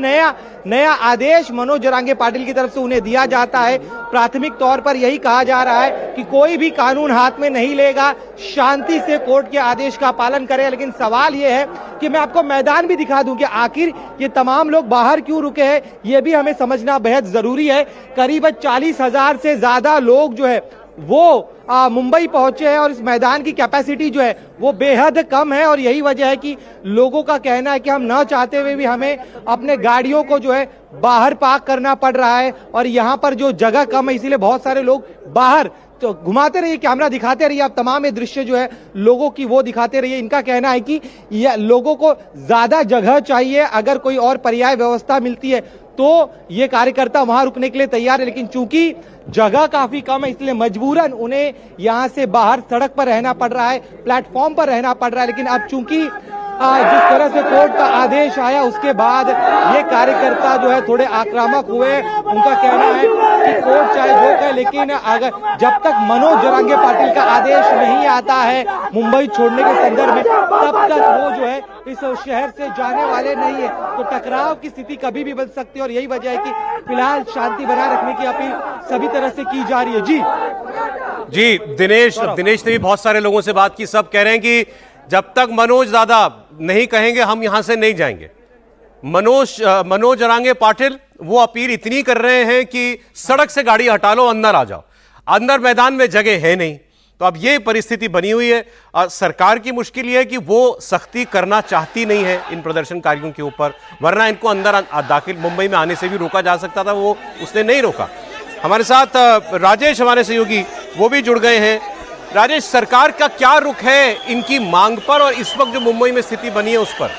[SPEAKER 13] नया आदेश मनोज जरांगे पाटिल की तरफ से उन्हें दिया जाता है। प्राथमिक तौर पर यही कहा जा रहा है कि कोई भी कानून हाथ में नहीं लेगा, शांति से कोर्ट के आदेश का पालन करें। लेकिन सवाल यह है कि मैं आपको मैदान भी दिखा दूं कि आखिर ये तमाम लोग बाहर क्यों रुके हैं, ये भी हमें समझना बेहद जरूरी है। करीब 40,000 से ज्यादा लोग जो है वो मुंबई पहुंचे हैं और इस मैदान की कैपेसिटी जो है वो बेहद कम है और यही वजह है कि लोगों का कहना है कि हम न चाहते हुए भी हमें अपने गाड़ियों को जो है बाहर पार्क करना पड़ रहा है और यहाँ पर जो जगह कम है इसीलिए बहुत सारे लोग बाहर। तो घुमाते रहिए, कैमरा दिखाते रहिए, आप तमाम ये दृश्य जो है लोगों की वो दिखाते रहिए। इनका कहना है कि लोगों को ज्यादा जगह चाहिए, अगर कोई और पर्याय व्यवस्था मिलती है तो ये कार्यकर्ता वहां रुकने के लिए तैयार है, लेकिन चूंकि जगह काफी कम है इसलिए मजबूरन उन्हें यहां से बाहर सड़क पर रहना पड़ रहा है, प्लेटफॉर्म पर रहना पड़ रहा है। लेकिन अब चूंकि जिस तरह से कोर्ट का आदेश आया उसके बाद ये कार्यकर्ता जो है थोड़े आक्रामक हुए। उनका कहना है कि कोर्ट चाहे जो कहे, लेकिन अगर जब तक मनोज जरांगे पाटिल का आदेश नहीं आता है मुंबई छोड़ने के संदर्भ में, तब तक वो जो है इस शहर से जाने वाले नहीं है। तो टकराव की स्थिति कभी भी बन सकती है और यही वजह है कि फिलहाल शांति बनाए रखने की अपील सभी तरह से की जा रही है।
[SPEAKER 1] जी दिनेश ने भी बहुत सारे लोगों से बात की, सब कह रहे हैं कि जब तक मनोज दादा नहीं कहेंगे हम यहां से नहीं जाएंगे। मनोज जरांगे पाटिल वो अपील इतनी कर रहे हैं कि सड़क से गाड़ी हटा लो, अंदर आ जाओ। अंदर मैदान में जगह है नहीं, तो अब ये परिस्थिति बनी हुई है। सरकार की मुश्किल ये है कि वो सख्ती करना चाहती नहीं है इन प्रदर्शनकारियों के ऊपर, वरना इनको अंदर दाखिल मुंबई में आने से भी रोका जा सकता था, वो उसने नहीं रोका। हमारे साथ राजेश हमारे सहयोगी वो भी जुड़ गए हैं। राजेश, सरकार का क्या रुख है इनकी मांग पर और इस वक्त जो मुंबई में स्थिति बनी है उस पर?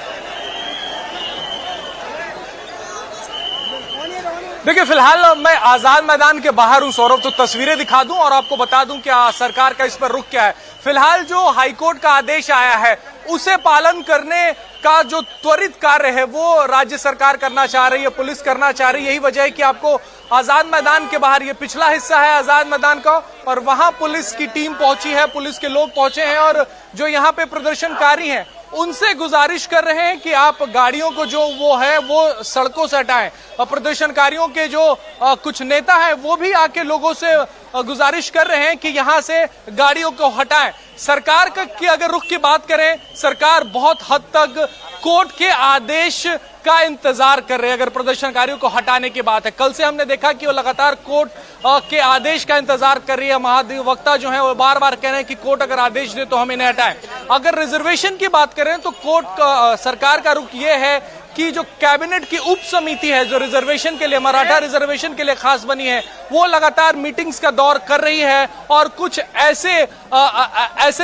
[SPEAKER 2] देखिए, फिलहाल मैं आजाद मैदान के बाहर हूं सौरभ, तो तस्वीरें दिखा दूं और आपको बता दूं कि सरकार का इस पर रुख क्या है। फिलहाल जो हाईकोर्ट का आदेश आया है उसे पालन करने का जो त्वरित कार्य है वो राज्य सरकार करना चाह रही है, पुलिस करना चाह रही है। यही वजह है कि आपको आजाद मैदान के बाहर, ये पिछला हिस्सा है आजाद मैदान का, और वहां पुलिस की टीम पहुंची है, पुलिस के लोग पहुंचे हैं और जो यहाँ पे प्रदर्शनकारी हैं उनसे गुजारिश कर रहे हैं कि आप गाड़ियों को जो वो है वो सड़कों से हटाएं। और प्रदर्शनकारियों के जो कुछ नेता हैं वो भी आके लोगों से गुजारिश कर रहे हैं कि यहां से गाड़ियों को हटाएं। सरकार की अगर रुख की बात करें, सरकार बहुत हद तक कोर्ट के आदेश का इंतजार कर रहे हैं अगर प्रदर्शनकारियों को हटाने की बात है। कल से हमने देखा कि वो लगातार कोर्ट के आदेश का इंतजार कर रही है। महाधिवक्ता जो है वो बार बार कह रहे हैं कि कोर्ट अगर आदेश दे तो हम इन्हें हटाएं। अगर रिजर्वेशन की बात करें तो कोर्ट सरकार का रुख ये है कि जो कैबिनेट की उप समिति है जो रिजर्वेशन के लिए, मराठा रिजर्वेशन के लिए खास बनी है, वो लगातार मीटिंग्स का दौर कर रही है और कुछ ऐसे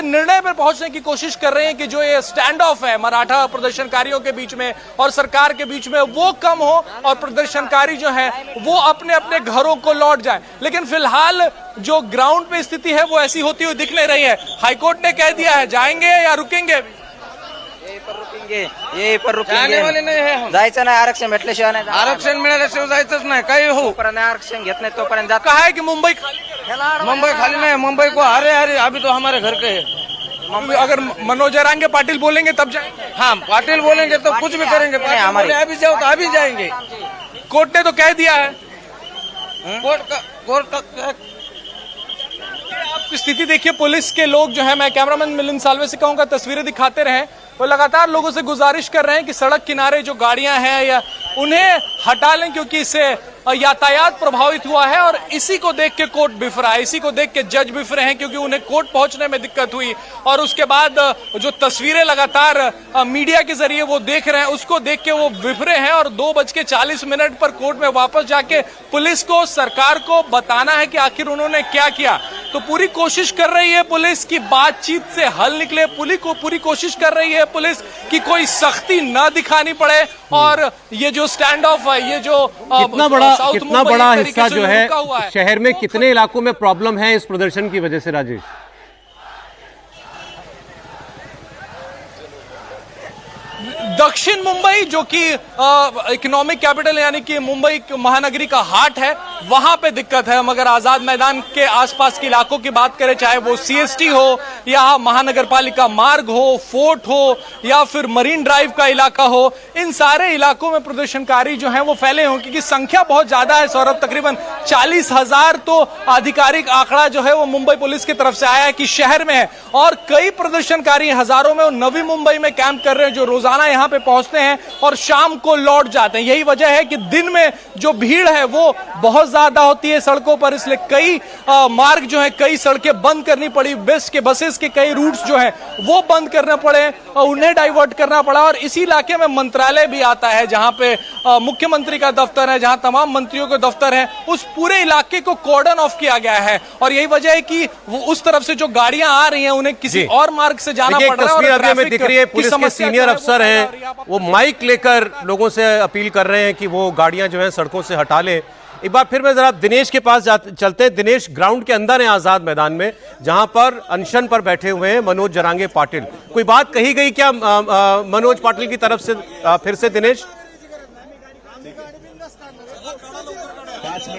[SPEAKER 2] निर्णय पर पहुंचने की कोशिश कर रहे हैं कि जो ये स्टैंड ऑफ है मराठा प्रदर्शनकारियों के बीच में और सरकार के बीच में वो कम हो और प्रदर्शनकारी जो है वो अपने अपने घरों को लौट जाए। लेकिन फिलहाल जो ग्राउंड पे स्थिति है वो ऐसी होती हुई दिख नहीं रही है। हाईकोर्ट ने कह दिया है जाएंगे या रुकेंगे,
[SPEAKER 11] ये पर रुकेंगे वाले नाही आहे, जायचं नाही, आरक्षण भेटल्याशिवाय नाही, आरक्षण मिळाल्याशिवाय जायचंच नाही, काही हो पर्यंत आरक्षण घेत नाही तोपर्यंत
[SPEAKER 2] कहा है कि मुंबई खाली
[SPEAKER 11] नहीं, मुंबई को हरे हरे अभी तो हमारे घर के है,
[SPEAKER 5] अगर मनोज जरांगे पाटिल बोलेंगे तब जाएंगे?
[SPEAKER 11] हाँ, पाटिल बोलेंगे तो कुछ भी करेंगे। हमारे अभी जाओ तो अभी जाएंगे।
[SPEAKER 5] कोर्ट ने तो कह दिया है।
[SPEAKER 11] कोर्ट का
[SPEAKER 5] आपकी स्थिति देखिए, पुलिस के लोग जो है, मैं कैमरामैन मिलिंद सालवे से कहूंगा तस्वीरें दिखाते रहें, वो लगातार लोगों से गुजारिश कर रहे हैं कि सड़क किनारे जो गाड़ियां हैं या उन्हें हटा लें, क्योंकि इससे यातायात प्रभावित हुआ है। और इसी को देख के कोर्ट बिफरा है, इसी को देख के जज बिफरे हैं, क्योंकि उन्हें कोर्ट पहुंचने में दिक्कत हुई। और उसके बाद जो तस्वीरें लगातार मीडिया के जरिए वो देख रहे हैं, उसको देख के वो बिफरे हैं। और 2:40 पर कोर्ट में वापस जाके पुलिस को, सरकार को बताना है कि आखिर उन्होंने क्या किया। तो पूरी कोशिश कर रही है पुलिस की बातचीत से हल निकले, पूरी कोशिश कर रही है पुलिस की कोई सख्ती ना दिखानी पड़े। और ये जो स्टैंड ऑफ है, ये जो
[SPEAKER 1] कितना बड़ा हिस्सा जो है शहर में, कितने इलाकों में प्रॉब्लम है इस प्रदर्शन की वजह से राजेश?
[SPEAKER 5] दक्षिण मुंबई जो कि इकोनॉमिक कैपिटल यानी कि मुंबई महानगरी का हार्ट है, वहां पे दिक्कत है। मगर आजाद मैदान के आसपास के इलाकों की बात करें, चाहे वो सीएसटी हो या महानगर पालिका मार्ग हो, फोर्ट हो या फिर मरीन ड्राइव का इलाका हो, इन सारे इलाकों में प्रदर्शनकारी जो हैं वो फैले हों, क्योंकि संख्या बहुत ज्यादा है। सौरभ, तकरीबन 40,000 तो आधिकारिक आंकड़ा जो है वो मुंबई पुलिस की तरफ से आया है कि शहर में है। और कई प्रदर्शनकारी हजारों में नवी मुंबई में कैंप कर रहे हैं, जो रोजाना यहां पे पहुंचते हैं और शाम को लौट जाते हैं। यही वजह है कि दिन में जो भीड़ है वो बहुत ज्यादा होती है सड़कों पर, इसलिए कई मार्ग जो है, कई सड़कें बंद करनी पड़ी। बेस्ट के बसेस के कई रूट्स जो है वो बंद करने पड़े, उन्हें डाइवर्ट करना पड़ा। और इसी इलाके में मंत्रालय भी आता है, जहां पे मुख्यमंत्री का दफ्तर है, जहां तमाम मंत्रियों के दफ्तर है। उस पूरे इलाके को कॉर्डन ऑफ किया गया है। और यही वजह है कि वो उस तरफ से जो गाड़ियां आ रही हैं उन्हें किसी और मार्ग से जाना पड़ रहा है।
[SPEAKER 1] तस्वीर अभी हमें दिख रही है, पुलिस के सीनियर अफसर हैं, वो माइक लेकर लोगों से अपील कर रहे हैं कि वो गाड़ियां जो हैं सड़कों से हटा लें। एक बार फिर मैं जरा दिनेश के पास चलते हैं। दिनेश, ग्राउंड के अंदर है आजाद मैदान में, जहां पर अनशन पर बैठे हुए हैं मनोज जरांगे पाटिल। कोई बात कही गई क्या मनोज पाटिल की तरफ से फिर से? दिनेश,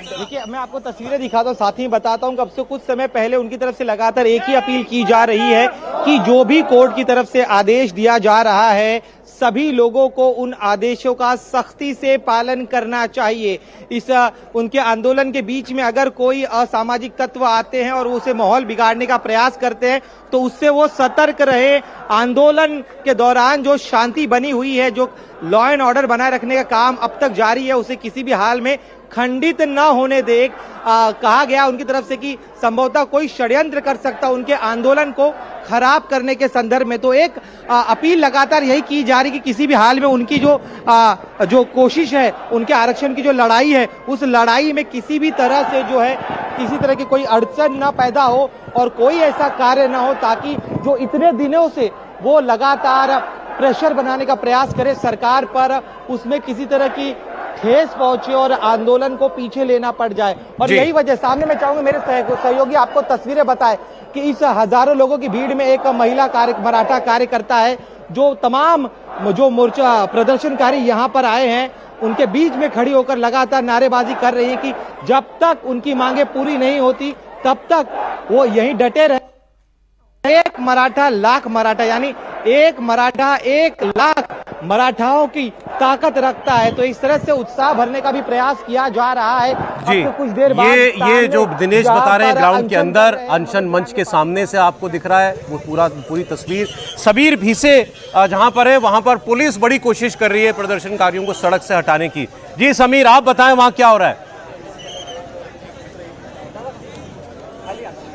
[SPEAKER 13] देखिए, मैं आपको तस्वीरें दिखाता हूँ, साथ ही बताता हूँ कि अब से कुछ समय पहले उनकी तरफ से लगातार एक ही अपील की जा रही है कि जो भी कोर्ट की तरफ से आदेश दिया जा रहा है, सभी लोगों को उन आदेशों का सख्ती से पालन करना चाहिए। इस उनके आंदोलन के बीच में अगर कोई असामाजिक तत्व आते हैं और उसे माहौल बिगाड़ने का प्रयास करते हैं तो उससे वो सतर्क रहे। आंदोलन के दौरान जो शांति बनी हुई है, जो लॉ एंड ऑर्डर बनाए रखने का काम अब तक जारी है, उसे किसी भी हाल में खंडित न होने दे। कहा गया उनकी तरफ से कि संभवतः कोई षड्यंत्र कर सकता उनके आंदोलन को खराब करने के संदर्भ में। तो एक अपील लगातार यही की जा रही कि किसी भी हाल में उनकी जो कोशिश है, उनके आरक्षण की जो लड़ाई है, उस लड़ाई में किसी भी तरह से जो है किसी तरह की कोई अड़चन न पैदा हो और कोई ऐसा कार्य न हो ताकि जो इतने दिनों से वो लगातार प्रेशर बनाने का प्रयास करे सरकार पर, उसमें किसी तरह की ठेस पहुंचे और आंदोलन को पीछे लेना पड़ जाए। और यही वजह, सामने मैं चाहूंगा मेरे सहयोगी आपको तस्वीरें बताए कि इस हजारों लोगों की भीड़ में एक महिला मराठा कार्यकर्ता है, जो तमाम जो मोर्चा प्रदर्शनकारी यहाँ पर आए हैं उनके बीच में खड़ी होकर लगातार नारेबाजी कर रही है कि जब तक उनकी मांगे पूरी नहीं होती तब तक वो यहीं डटे रहे। एक मराठा लाख मराठा, यानी एक मराठा 1 लाख मराठाओं की ताकत रखता है। तो इस तरह से उत्साह भरने का भी प्रयास किया जा रहा है।
[SPEAKER 1] जी,
[SPEAKER 13] कुछ देर बाद
[SPEAKER 1] ये जो दिनेश बता रहे हैं ग्राउंड के अंदर अनशन मंच के सामने से आपको दिख रहा है वो पूरी तस्वीर। सबीर भीसे जहां पर है वहां पर पुलिस बड़ी कोशिश कर रही है प्रदर्शनकारियों को सड़क से हटाने की। जी समीर, आप बताएं वहां क्या हो रहा है?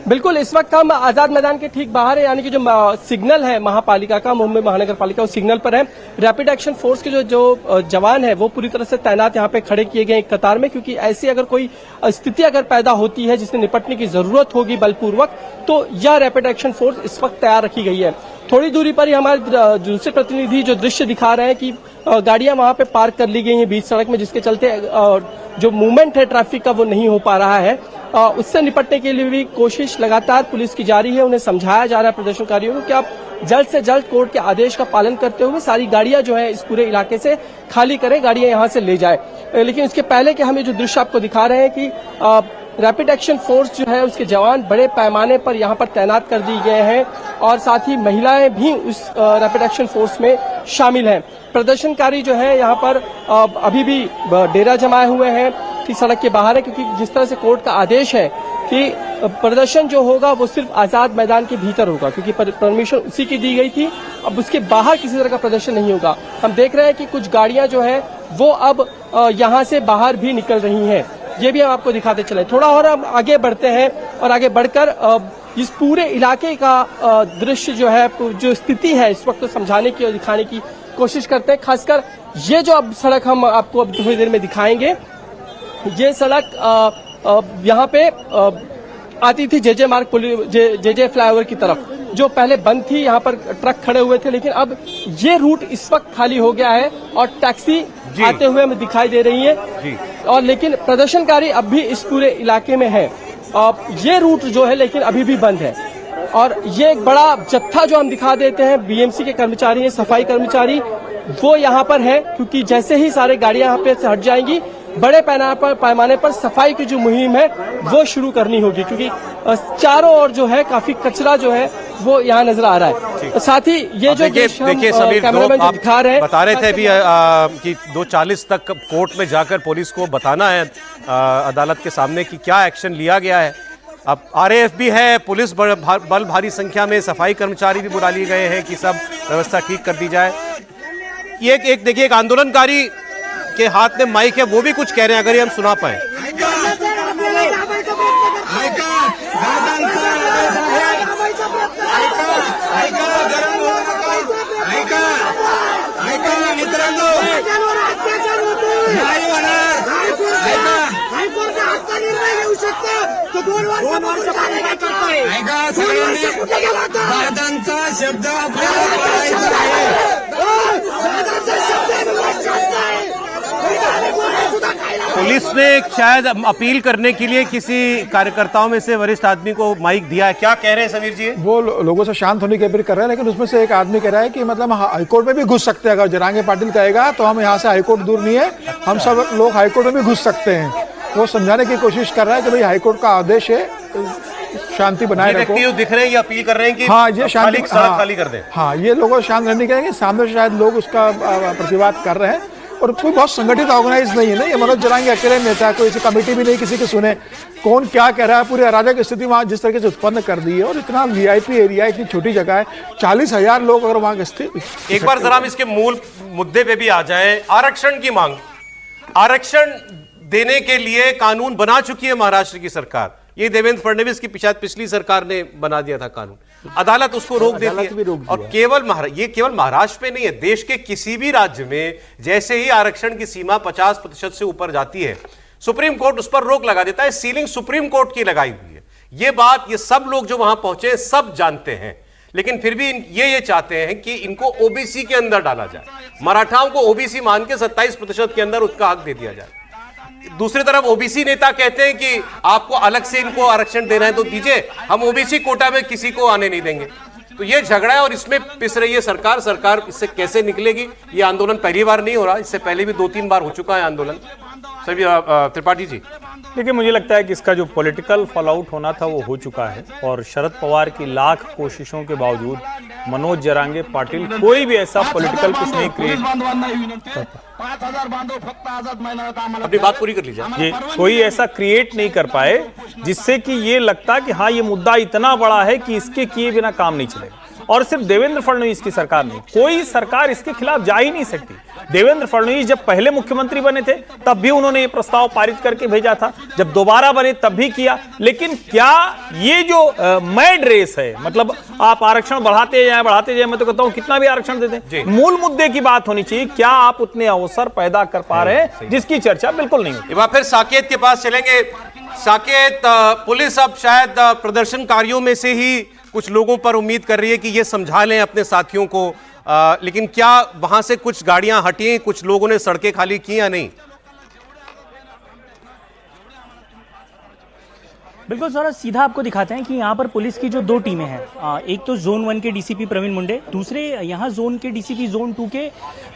[SPEAKER 10] बिल्कुल, इस वक्त हम आजाद मैदान के ठीक बाहर है, यानी कि जो सिग्नल है महापालिका का, मुंबई महानगर पालिका, उस सिग्नल पर है। रैपिड एक्शन फोर्स के जो जवान है वो पूरी तरह से तैनात यहाँ पे खड़े किए गए एक कतार में, क्योंकि ऐसी अगर कोई स्थिति अगर पैदा होती है जिससे निपटने की जरूरत होगी बलपूर्वक, तो यह रैपिड एक्शन फोर्स इस वक्त तैयार रखी गई है। थोड़ी दूरी पर ही हमारे दूसरे प्रतिनिधि जो दृश्य दिखा रहे हैं कि गाड़ियां वहां पे पार्क कर ली गई हैं बीच सड़क में, जिसके चलते जो मूवमेंट है ट्रैफिक का वो नहीं हो पा रहा है। उससे निपटने के लिए भी कोशिश लगातार पुलिस की जारी है। उन्हें समझाया जा रहा है प्रदर्शनकारियों को कि आप जल्द से जल्द कोर्ट के आदेश का पालन करते हुए सारी गाड़ियां जो है इस पूरे इलाके से खाली करें, गाड़ियां यहां से ले जाए। लेकिन इसके पहले कि हम ये जो दृश्य आपको दिखा रहे हैं कि रैपिड एक्शन फोर्स जो है उसके जवान बड़े पैमाने पर यहाँ पर तैनात कर दिए गए हैं और साथ ही महिलाएं भी उस रैपिड एक्शन फोर्स में शामिल हैं। प्रदर्शनकारी जो है यहाँ पर अभी भी डेरा जमाए हुए हैं कि सड़क के बाहर है, क्योंकि जिस तरह से कोर्ट का आदेश है कि प्रदर्शन जो होगा वो सिर्फ आजाद मैदान के भीतर होगा, क्योंकि परमिशन उसी की दी गई थी। अब उसके बाहर किसी तरह का प्रदर्शन नहीं होगा। हम देख रहे हैं कि कुछ गाड़ियां जो है वो अब यहाँ से बाहर भी निकल रही हैं। ये भी हम आपको दिखाते चले। थोड़ा और हम आगे बढ़ते हैं और आगे बढ़कर इस पूरे इलाके का दृश्य जो है, जो स्थिति है इस वक्त समझाने की और दिखाने की कोशिश करते हैं। खासकर ये जो अब सड़क हम आपको अब थोड़ी देर में दिखाएंगे, ये सड़क यहाँ पे आती थी जेजे मार्ग जेजे फ्लाईओवर की तरफ, जो पहले बंद थी। यहाँ पर ट्रक खड़े हुए थे, लेकिन अब ये रूट इस वक्त खाली हो गया है और टैक्सी आते हुए हमें दिखाई दे रही है। और लेकिन प्रदर्शनकारी अब भी इस पूरे इलाके में है। ये रूट जो है लेकिन अभी भी बंद है। और ये एक बड़ा जत्था जो हम दिखा देते हैं, बीएमसी के कर्मचारी हैं, सफाई कर्मचारी, वो यहाँ पर है, क्योंकि जैसे ही सारे गाड़ियां यहाँ पे से हट जाएंगी, बड़े पैमाने पर सफाई की जो मुहिम है वो शुरू करनी होगी, क्योंकि चारों ओर जो है काफी कचरा जो है वो यहाँ नजर आ रहा है। साथ ही ये जो
[SPEAKER 1] देखिए समीर, आप
[SPEAKER 10] दिखा रहे हैं,
[SPEAKER 1] बता रहे थे अभी कि 2:40 तक कोर्ट में जाकर पुलिस को बताना है अदालत के सामने कि क्या एक्शन लिया गया है। अब आरएएफ भी है, पुलिस बल भारी संख्या में, सफाई कर्मचारी भी बुला लिए गए हैं कि सब व्यवस्था ठीक कर दी जाए। ये एक देखिए, एक आंदोलनकारी के हाथ में माइक है, वो भी कुछ कह रहे हैं, अगर ये हम सुना पाए। पुलिस ने शायद अपील करने के लिए किसी कार्यकर्ताओं में से वरिष्ठ आदमी को माइक दिया है। क्या कह रहे हैं समीर जी?
[SPEAKER 5] वो लोगों से शांत होने की अपील कर रहे हैं, लेकिन उसमें से एक आदमी कह रहा है कि मतलब हाईकोर्ट में भी घुस सकते हैं। अगर जरांगे पाटिल कहेगा तो हम यहाँ से हाईकोर्ट दूर नहीं है, हम सब लोग हाईकोर्ट में भी घुस सकते हैं। वो समझाने की कोशिश कर रहा है कि भाई हाईकोर्ट का आदेश है, शांति बनाए रखो।
[SPEAKER 1] दिख रहे हैं, ये अपील कर रहे हैं कि
[SPEAKER 5] हाँ, ये शांति
[SPEAKER 1] खाली कर दें।
[SPEAKER 5] हाँ, ये लोगों को शांत रहने के, सामने से शायद लोग उसका प्रतिवाद कर रहे हैं। और कोई बहुत संगठित ऑर्गेनाइज नहीं है ना, ये मनोज जरांगे अकेले नेता है, कोई ऐसी कमेटी भी नहीं किसी के सुने कौन क्या कह रहा है। पूरी अराजक स्थिति वहाँ जिस तरीके से उत्पन्न कर दी है, और इतना वीआईपी एरिया, इतनी छोटी जगह है, 40,000 लोग अगर वहाँ स्थित।
[SPEAKER 1] एक बार जरा हम इसके मूल मुद्दे पे भी आ जाएं। आरक्षण की मांग, आरक्षण देने के लिए कानून बना चुकी है महाराष्ट्र की सरकार। ये देवेंद्र फडणवीस की पिछली सरकार ने बना दिया था कानून, अदालत उसको रोक देती है। और ये केवल महाराष्ट्र में नहीं है, देश के किसी भी राज्य में जैसे ही आरक्षण की सीमा 50% से ऊपर जाती है, सुप्रीम कोर्ट उस पर रोक लगा देता है। सीलिंग सुप्रीम कोर्ट की लगाई हुई है। ये बात ये सब लोग जो वहां पहुंचे सब जानते हैं, लेकिन फिर भी ये चाहते हैं कि इनको ओबीसी के अंदर डाला जाए, मराठाओं को ओबीसी मान के 27% के अंदर उसका हक दे दिया जाए। दूसरी तरफ ओबीसी नेता कहते हैं कि आपको अलग से इनको आरक्षण देना है तो दीजिए, हम ओबीसी कोटा में किसी को आने नहीं देंगे। तो ये झगड़ा है और इसमें पिस रही है सरकार। सरकार इससे कैसे निकलेगी? ये आंदोलन पहली बार नहीं हो रहा, इससे पहले भी 2-3 बार हो चुका है आंदोलन। सभी त्रिपाठी जी,
[SPEAKER 2] देखिए, मुझे लगता है कि इसका जो पॉलिटिकल फॉल आउट होना था वो हो चुका है, और शरद पवार की लाख कोशिशों के बावजूद मनोज जरांगे पाटिल कोई भी ऐसा पॉलिटिकल कुछ नहीं क्रिएट,
[SPEAKER 1] अपनी बात पूरी कर लीजिए।
[SPEAKER 2] ये कोई ऐसा क्रिएट नहीं कर पाए जिससे कि ये लगता कि हाँ, ये मुद्दा इतना बड़ा है कि इसके किए बिना काम नहीं चलेगा। और सिर्फ देवेंद्र फडणवीस की सरकार नहीं, कोई सरकार इसके खिलाफ जा ही नहीं सकती। देवेंद्र फडणवीस जब पहले मुख्यमंत्री बने थे तब भी उन्होंने ये प्रस्ताव पारित करके भेजा था, जब दोबारा बने तब भी किया। लेकिन क्या ये जो मैड रेस है, मतलब आप आरक्षण बढ़ाते जाए, मैं तो कहता हूं कितना भी आरक्षण दे दें, मूल मुद्दे की बात होनी चाहिए। क्या आप उतने अवसर पैदा कर पा रहे हैं जिसकी चर्चा बिल्कुल नहीं होती।
[SPEAKER 1] फिर साकेत के पास चलेंगे। साकेत, पुलिस अब शायद प्रदर्शनकारियों में से ही कुछ लोगों पर उम्मीद कर रही है कि ये समझा लें अपने साथियों को, लेकिन क्या वहां से कुछ गाड़ियां हटी, कुछ लोगों ने सड़कें खाली की या नहीं?
[SPEAKER 9] बिल्कुल सर, सीधा आपको दिखाते हैं कि यहाँ पर पुलिस की जो दो टीमें हैं, एक तो जोन 1 के डीसीपी प्रवीण मुंडे, दूसरे यहाँ जोन के डीसीपी जोन 2 के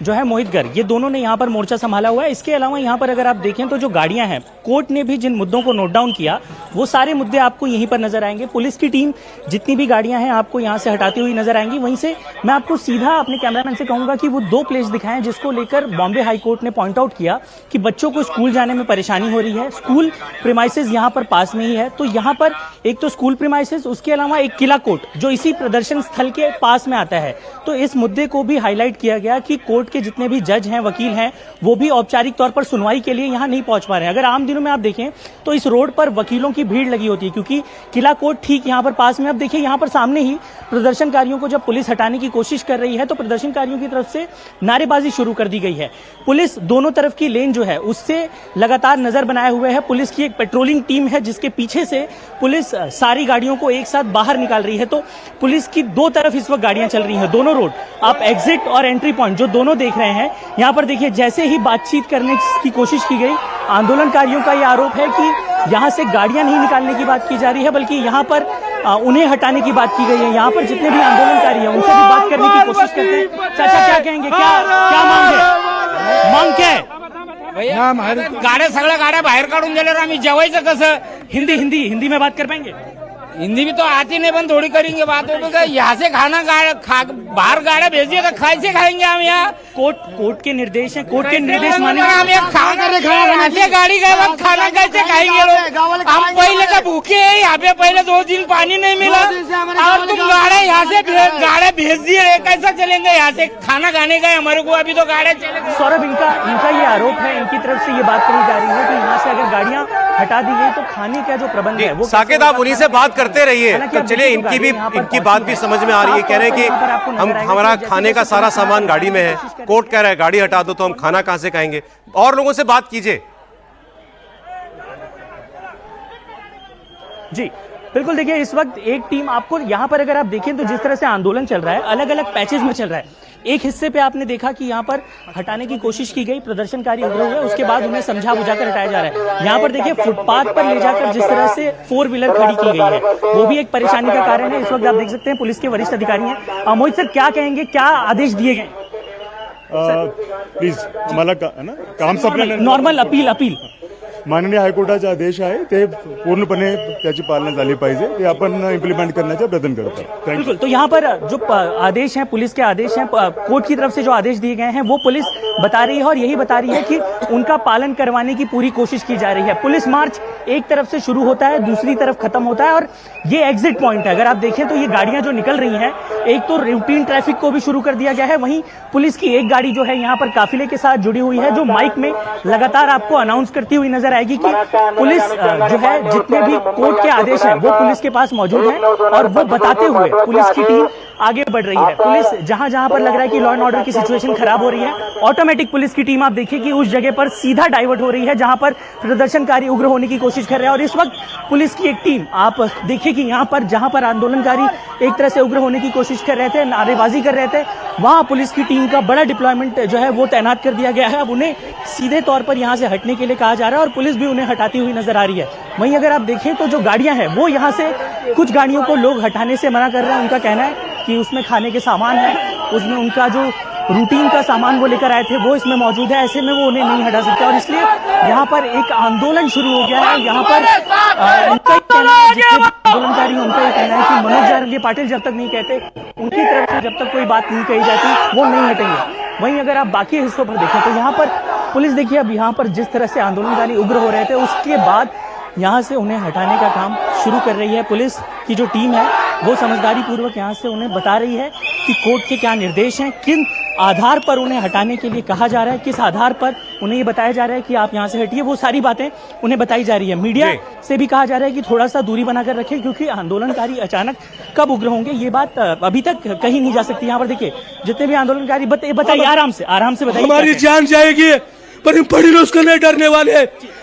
[SPEAKER 9] जो है मोहित गर्ग, ये दोनों ने यहाँ पर मोर्चा संभाला हुआ है। इसके अलावा यहाँ पर अगर आप देखें तो जो गाड़ियां हैं, कोर्ट ने भी जिन मुद्दों को नोट डाउन किया वो सारे मुद्दे आपको यहीं पर नजर आएंगे। पुलिस की टीम जितनी भी गाड़ियां हैं आपको यहाँ से हटाती हुई नजर आएंगी। वहीं से मैं आपको सीधा अपने कैमरामैन से कहूंगा कि वो दो प्लेस दिखाएं जिसको लेकर बॉम्बे हाईकोर्ट ने पॉइंट आउट किया कि बच्चों को स्कूल जाने में परेशानी हो रही है। स्कूल प्रीमाइसेस यहाँ पर पास में ही है, तो यहाँ पर एक तो स्कूल प्रीमाइसेस, उसके अलावा एक किला कोर्ट जो इसी प्रदर्शन स्थल के पास में आता है। तो इस मुद्दे को भी हाईलाइट किया गया कि कोर्ट के जितने भी जज हैं, वकील हैं, वो भी औपचारिक तौर पर सुनवाई के लिए यहाँ नहीं पहुंच पा रहे हैं। अगर आम दिनों में आप देखें तो इस रोड पर वकीलों की भीड़ लगी होती है क्योंकि किला कोर्ट ठीक यहाँ पर पास में। अब देखिए यहाँ पर सामने ही प्रदर्शनकारियों को जब पुलिस हटाने की कोशिश कर रही है तो प्रदर्शनकारियों की तरफ से नारेबाजी शुरू कर दी गई है। पुलिस दोनों तरफ की लेन जो है उससे लगातार नजर बनाए हुए है। पुलिस की एक पेट्रोलिंग टीम है जिसके पीछे से पुलिस सारी गाड़ियों को एक साथ बाहर निकाल रही है। तो पुलिस की दो तरफ इस वक्त गाड़ियां चल रही हैं, दोनों रोड। आप एग्जिट और एंट्री पॉइंट जो दोनों देख रहे हैं, यहाँ पर देखिए जैसे ही बातचीत करने की कोशिश की गई, आंदोलनकारियों का यह आरोप है कि यहाँ से गाड़ियां नहीं निकालने की बात की जा रही है बल्कि यहाँ पर उन्हें हटाने की बात की गई है। यहाँ पर जितने भी आंदोलनकारी हैं उनसे भी बात करने की कोशिश करते हैं। चाचा क्या कहेंगे, क्या मांग क्या है?
[SPEAKER 11] गाड्या सगळ्या गाड्या बाहेर काढून दिल्यावर आम्ही जेवायचं कसं?
[SPEAKER 9] हिंदी में बात कर पाएंगे?
[SPEAKER 11] हिंदी भी तो आती नहीं, बंद थोड़ी करेंगे बात। यहाँ से खाना बाहर गाड़ा भेज दिया तो कैसे खाएंगे हम? यहाँ
[SPEAKER 9] कोर्ट के निर्देश है, कोर्ट के निर्देश माने
[SPEAKER 11] हम यहाँ खाना गाड़ी गए हम खाना कैसे खाएंगे लोग? हम पहले का भूखे हैं यहाँ पे, पहले 2 दिन पानी नहीं मिला और तुम गाड़े यहाँ से गाड़े भेज दिए, कैसा चलेंगे? यहाँ से खाना खाने गए हमारे को, अभी तो गाड़े चले।
[SPEAKER 9] सौरभ, इनका ये आरोप है, इनकी तरफ से ये बात कही जा रही है कि यहाँ से अगर गाड़ियां हटा दी गई तो खाने का जो प्रबंध है वो
[SPEAKER 1] साकेत आप उन्हीं से बात करते रहिए। तो चलिए इनकी बात भी समझ में आ रही है। कह रहे हैं कि हमारा खाने का सारा सामान गाड़ी में है, कोर्ट कह रहा है गाड़ी हटा दो तो हम खाना कहां से खाएंगे। और लोगों से बात कीजिए।
[SPEAKER 9] जी बिल्कुल, देखिए इस वक्त एक टीम आपको यहाँ पर अगर आप देखें तो जिस तरह से आंदोलन चल रहा है, अलग अलग पैचेस में चल रहा है। एक हिस्से पे आपने देखा कि यहाँ पर हटाने की कोशिश की गई, प्रदर्शनकारी उभरे हुए, उसके बाद उन्हें समझा बुझाकर हटाया जा रहा है। यहाँ पर देखिए फुटपाथ पर ले जाकर जिस तरह से 4 व्हीलर खड़ी की गई है वो भी एक परेशानी का कारण है। इस वक्त आप देख सकते हैं पुलिस के वरिष्ठ अधिकारी हैं। मोहित सर क्या कहेंगे, क्या आदेश दिए गए?
[SPEAKER 15] प्लीज आम्हाला काम संपल्यानंतर
[SPEAKER 9] नॉर्मल अपील
[SPEAKER 15] माननीय हायकोर्टाचे आदेश आहे ते पूर्णपणे त्याची पालना झाली पाहिजे, ते आपण इम्प्लिमेंट करण्याचा प्रयत्न करत आहोत।
[SPEAKER 9] बिल्कुल, तो यहाँ पर जो आदेश हैं, पुलिस के आदेश हैं, कोर्ट की तरफ से जो आदेश दिए गए हैं वो पुलिस बता रही है और यही बता रही है कि उनका पालन करवाने की पूरी कोशिश की जा रही है। पुलिस मार्च एक तरफ से शुरू होता है, दूसरी तरफ खत्म होता है और ये एग्जिट पॉइंट है। अगर आप देखें तो ये गाड़ियां जो निकल रही हैं, एक तो रूटीन ट्रैफिक को भी शुरू कर दिया गया है, वहीं पुलिस की एक गाड़ी जो है यहाँ पर काफिले के साथ जुड़ी हुई है, जो माइक में लगातार आपको अनाउंस करती हुई नजर आएगी कि पुलिस जो है जितने भी कोर्ट के आदेश हैं वो पुलिस के पास मौजूद हैं और वो बताते हुए पुलिस की टीम आगे बढ़ रही है। पुलिस जहां जहां पर लग रहा है कि लॉ एंड ऑर्डर की सिचुएशन खराब हो रही है, ऑटोमेटिक पुलिस की टीम आप देखिए कि उस जगह पर सीधा डाइवर्ट हो रही है जहां पर प्रदर्शनकारी उग्र होने की कोशिश कर रहे हैं। और इस वक्त पुलिस की एक टीम आप देखिए कि यहाँ पर जहां पर आंदोलनकारी एक तरह से उग्र होने की कोशिश कर रहे थे, नारेबाजी कर रहे थे, वहां पुलिस की टीम का बड़ा डिप्लॉयमेंट जो है वो तैनात कर दिया गया है। अब उन्हें सीधे तौर पर यहाँ से हटने के लिए कहा जा रहा है और पुलिस भी उन्हें हटाती हुई नजर आ रही है। वहीं अगर आप देखें तो जो गाड़ियां हैं वो यहाँ से कुछ गाड़ियों को लोग हटाने से मना कर रहे हैं। उनका कहना है कि उसमें खाने के सामान है, उसमें उनका जो रूटीन का सामान वो लेकर आए थे वो इसमें मौजूद है, ऐसे में वो उन्हें नहीं हटा सकते और इसलिए यहाँ पर एक आंदोलन शुरू हो गया है। यहाँ पर उनका ही कहना है, जितने भी आंदोलनकारी उनका ये कहना है कि मनोज जारंगे पाटिल जब तक नहीं कहते, उनकी तरफ से जब तक कोई बात नहीं कही जाती वो नहीं हटेंगे। वहीं अगर आप बाकी हिस्सों पर देखें तो यहाँ पर पुलिस देखिए अब यहाँ पर जिस तरह से आंदोलनकारी उग्र हो रहे थे उसके बाद यहाँ से उन्हें हटाने का काम शुरू कर रही है। पुलिस की जो टीम है वो समझदारी पूर्वक यहाँ से उन्हें बता रही है कि कोर्ट के क्या निर्देश हैं, किन आधार पर उन्हें हटाने के लिए कहा जा रहा है, किस आधार पर उन्हें ये बताया जा रहा है कि आप यहाँ से हटिए, वो सारी बातें उन्हें बताई जा रही है। मीडिया से भी कहा जा रहा है कि थोड़ा सा दूरी बनाकर रखें क्योंकि आंदोलनकारी अचानक कब उग्र होंगे ये बात अभी तक कहीं नहीं जा सकती। यहाँ पर देखिए जितने भी आंदोलनकारी बताइए आराम से बताइए।
[SPEAKER 16] हमारी जान जाएगी पर हम पढ़ी उसको नहीं डरने वाले,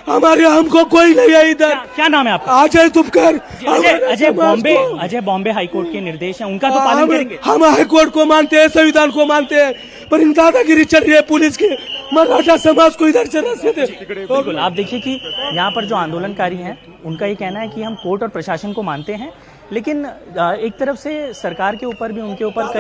[SPEAKER 16] हमारे हमको कोई नहीं है इधर।
[SPEAKER 9] क्या नाम है आपका?
[SPEAKER 16] अजय तुपकर।
[SPEAKER 9] अजय बॉम्बे हाईकोर्ट के निर्देश हैं, उनका तो पालन करेंगे।
[SPEAKER 16] हम हाईकोर्ट को मानते हैं, संविधान को मानते हैं, पर इन दादागिरी चल रही है पुलिस की, मराठा समाज को इधर से रास्ते दे।
[SPEAKER 9] बिल्कुल, आप देखिए कि यहाँ पर जो आंदोलनकारी हैं उनका ये कहना है कि हम कोर्ट और प्रशासन को मानते हैं, लेकिन एक तरफ से सरकार के ऊपर भी उनके ऊपर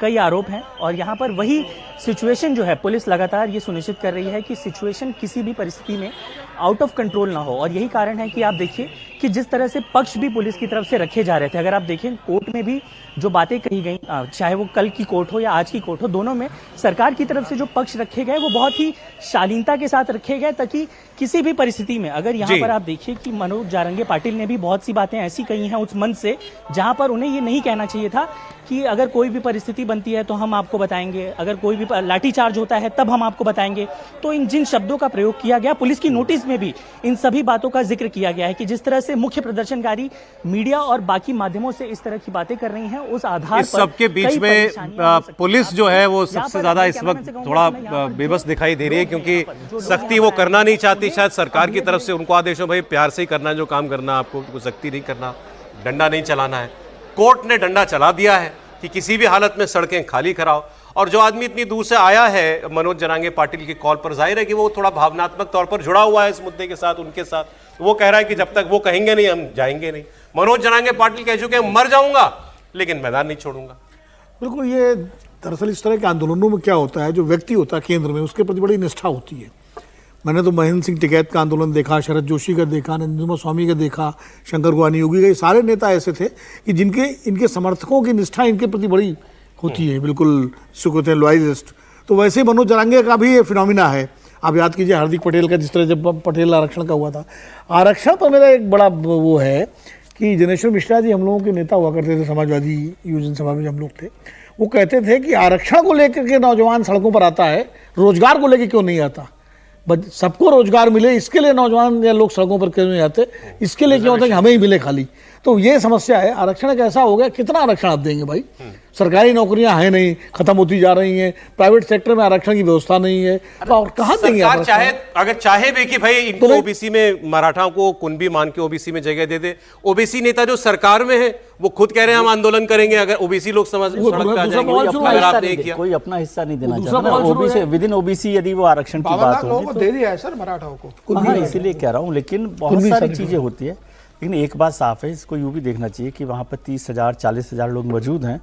[SPEAKER 9] कई आरोप हैं और यहाँ पर वही सिचुएशन जो है, पुलिस लगातार ये सुनिश्चित कर रही है कि सिचुएशन किसी भी परिस्थिति में आउट ऑफ कंट्रोल ना हो। और यही कारण है कि आप देखिए कि जिस तरह से पक्ष भी पुलिस की तरफ से रखे जा रहे थे, अगर आप देखें कोर्ट में भी जो बातें कही गई, चाहे वो कल की कोर्ट हो या आज की कोर्ट हो, दोनों में सरकार की तरफ से जो पक्ष रखे गए वो बहुत ही शालीनता के साथ रखे गए, ताकि किसी भी परिस्थिति में, अगर यहाँ पर आप देखिए कि मनोज जारंगे पाटिल ने भी बहुत सी बातें ऐसी कही हैं उस मंच से जहां पर उन्हें ये नहीं कहना चाहिए था कि अगर कोई भी परिस्थिति बनती है तो हम आपको बताएंगे, अगर कोई भी लाठीचार्ज होता है तब हम आपको बताएंगे। तो इन जिन शब्दों का प्रयोग किया गया, पुलिस की नोटिस में भी इन सभी बातों का जिक्र किया गया है कि जिस तरह से मुख्य प्रदर्शनकारी मीडिया और बाकी माध्यमों से इस तरह की बातें कर रही हैं, उस आधार पर
[SPEAKER 1] इस सबके बीच में पुलिस जो है वो सबसे ज्यादा इस वक्त थोड़ा बेबस दिखाई दे रही है, क्योंकि सख्ती वो करना नहीं चाहती। शायद सरकार की तरफ से उनको आदेश हो, भाई प्यार से ही करना जो काम करना, आपको सख्ती नहीं करना, डंडा नहीं चलाना है। कोर्ट ने डंडा चला दिया है कि किसी भी हालत में सड़कें खाली कराओ। और जो आदमी इतनी दूर से आया है मनोज जारंगे पाटिल की कॉल पर, जाहिर है कि वो थोड़ा भावनात्मक तौर पर जुड़ा हुआ है इस मुद्दे के साथ, उनके साथ। वो कह रहा है कि जब तक वो कहेंगे नहीं हम जाएंगे नहीं। मनोज जारंगे पाटिल कह चुके हैं मर जाऊंगा लेकिन मैदान नहीं छोड़ूंगा।
[SPEAKER 3] बिल्कुल, ये दरअसल इस तरह के आंदोलनों में क्या होता है, जो व्यक्ति होता है केंद्र में, उसके प्रति बड़ी निष्ठा होती है। मैंने तो महेंद्र सिंह टिकैत का आंदोलन देखा, शरद जोशी का देखा, नरेंद्र स्वामी का देखा, शंकर गुआनी योगी का, ये सारे नेता ऐसे थे कि जिनके इनके समर्थकों की निष्ठा इनके प्रति बड़ी होती है, बिल्कुल इसको कहते हैं लॉयलिस्ट। तो वैसे मनोज जारंगे का भी ये फिनोमिना है। आप याद कीजिए हार्दिक पटेल का, जिस तरह जब पटेल आरक्षण का हुआ था। आरक्षण पर मेरा एक बड़ा वो है कि जनेश्वर मिश्रा जी हम लोगों के नेता हुआ करते थे, समाजवादी युवजन सभा में हम लोग थे। वो कहते थे कि आरक्षण को लेकर के नौजवान सड़कों पर आता है, रोजगार को लेकर क्यों नहीं आता। सबको रोजगार मिले इसके लिए नौजवान या लोग सड़कों पर क्यों नहीं आते, इसके लिए क्यों होता है कि हमें ही मिले खाली। तो ये समस्या है। आरक्षण एक ऐसा हो गया, कितना आरक्षण आप देंगे भाई। सरकारी नौकरियां हैं नहीं, खत्म होती जा रही हैं, प्राइवेट सेक्टर में आरक्षण की व्यवस्था नहीं है, तो और कहां देंगे।
[SPEAKER 1] अगर चाहे भी कि भाई इनको ओबीसी में, मराठाओं को कुनबी मान के ओबीसी में जगह दे दे, ओबीसी नेता जो सरकार में है वो खुद कह रहे हैं हम आंदोलन करेंगे अगर ओबीसी लोग सड़क पे आ जाएंगे।
[SPEAKER 4] कोई अपना हिस्सा नहीं देना चाहता। ओबीसी विद इन ओबीसी यदि वो आरक्षण की बात हो
[SPEAKER 5] दे दिया है सर मराठाओं को।
[SPEAKER 4] हाँ, इसीलिए कह रहा हूँ, लेकिन बहुत सारी चीजें होती है। लेकिन एक बात साफ है, इसको यूं भी देखना चाहिए कि वहाँ पर 30,000 40,000 लोग मौजूद हैं,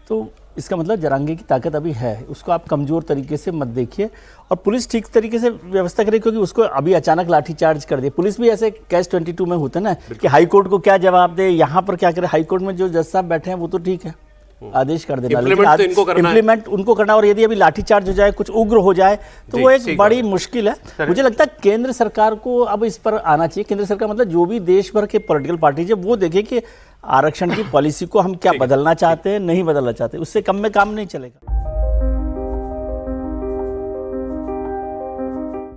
[SPEAKER 4] तो इसका मतलब जारंगे की ताकत अभी है। उसको आप कमजोर तरीके से मत देखिए और पुलिस ठीक तरीके से व्यवस्था करे, क्योंकि उसको अभी अचानक लाठीचार्ज कर दिया। पुलिस भी ऐसे कैच 22 में होता है ना कि हाई कोर्ट को क्या जवाब दे, यहाँ पर क्या करे। हाई कोर्ट में जो जज साहब बैठे हैं वो तो ठीक है, आदेश कर देना, लेकिन इम्प्लीमेंट उनको करना। और यदि अभी लाठीचार्ज हो जाए, कुछ उग्र हो जाए, तो वो एक बड़ी मुश्किल है। मुझे लगता है केंद्र सरकार को अब इस पर आना चाहिए। केंद्र सरकार मतलब जो भी देश भर के पॉलिटिकल पार्टीज है वो देखे कि आरक्षण की पॉलिसी को हम क्या बदलना चाहते हैं, नहीं बदलना चाहते, उससे कम में काम नहीं चलेगा।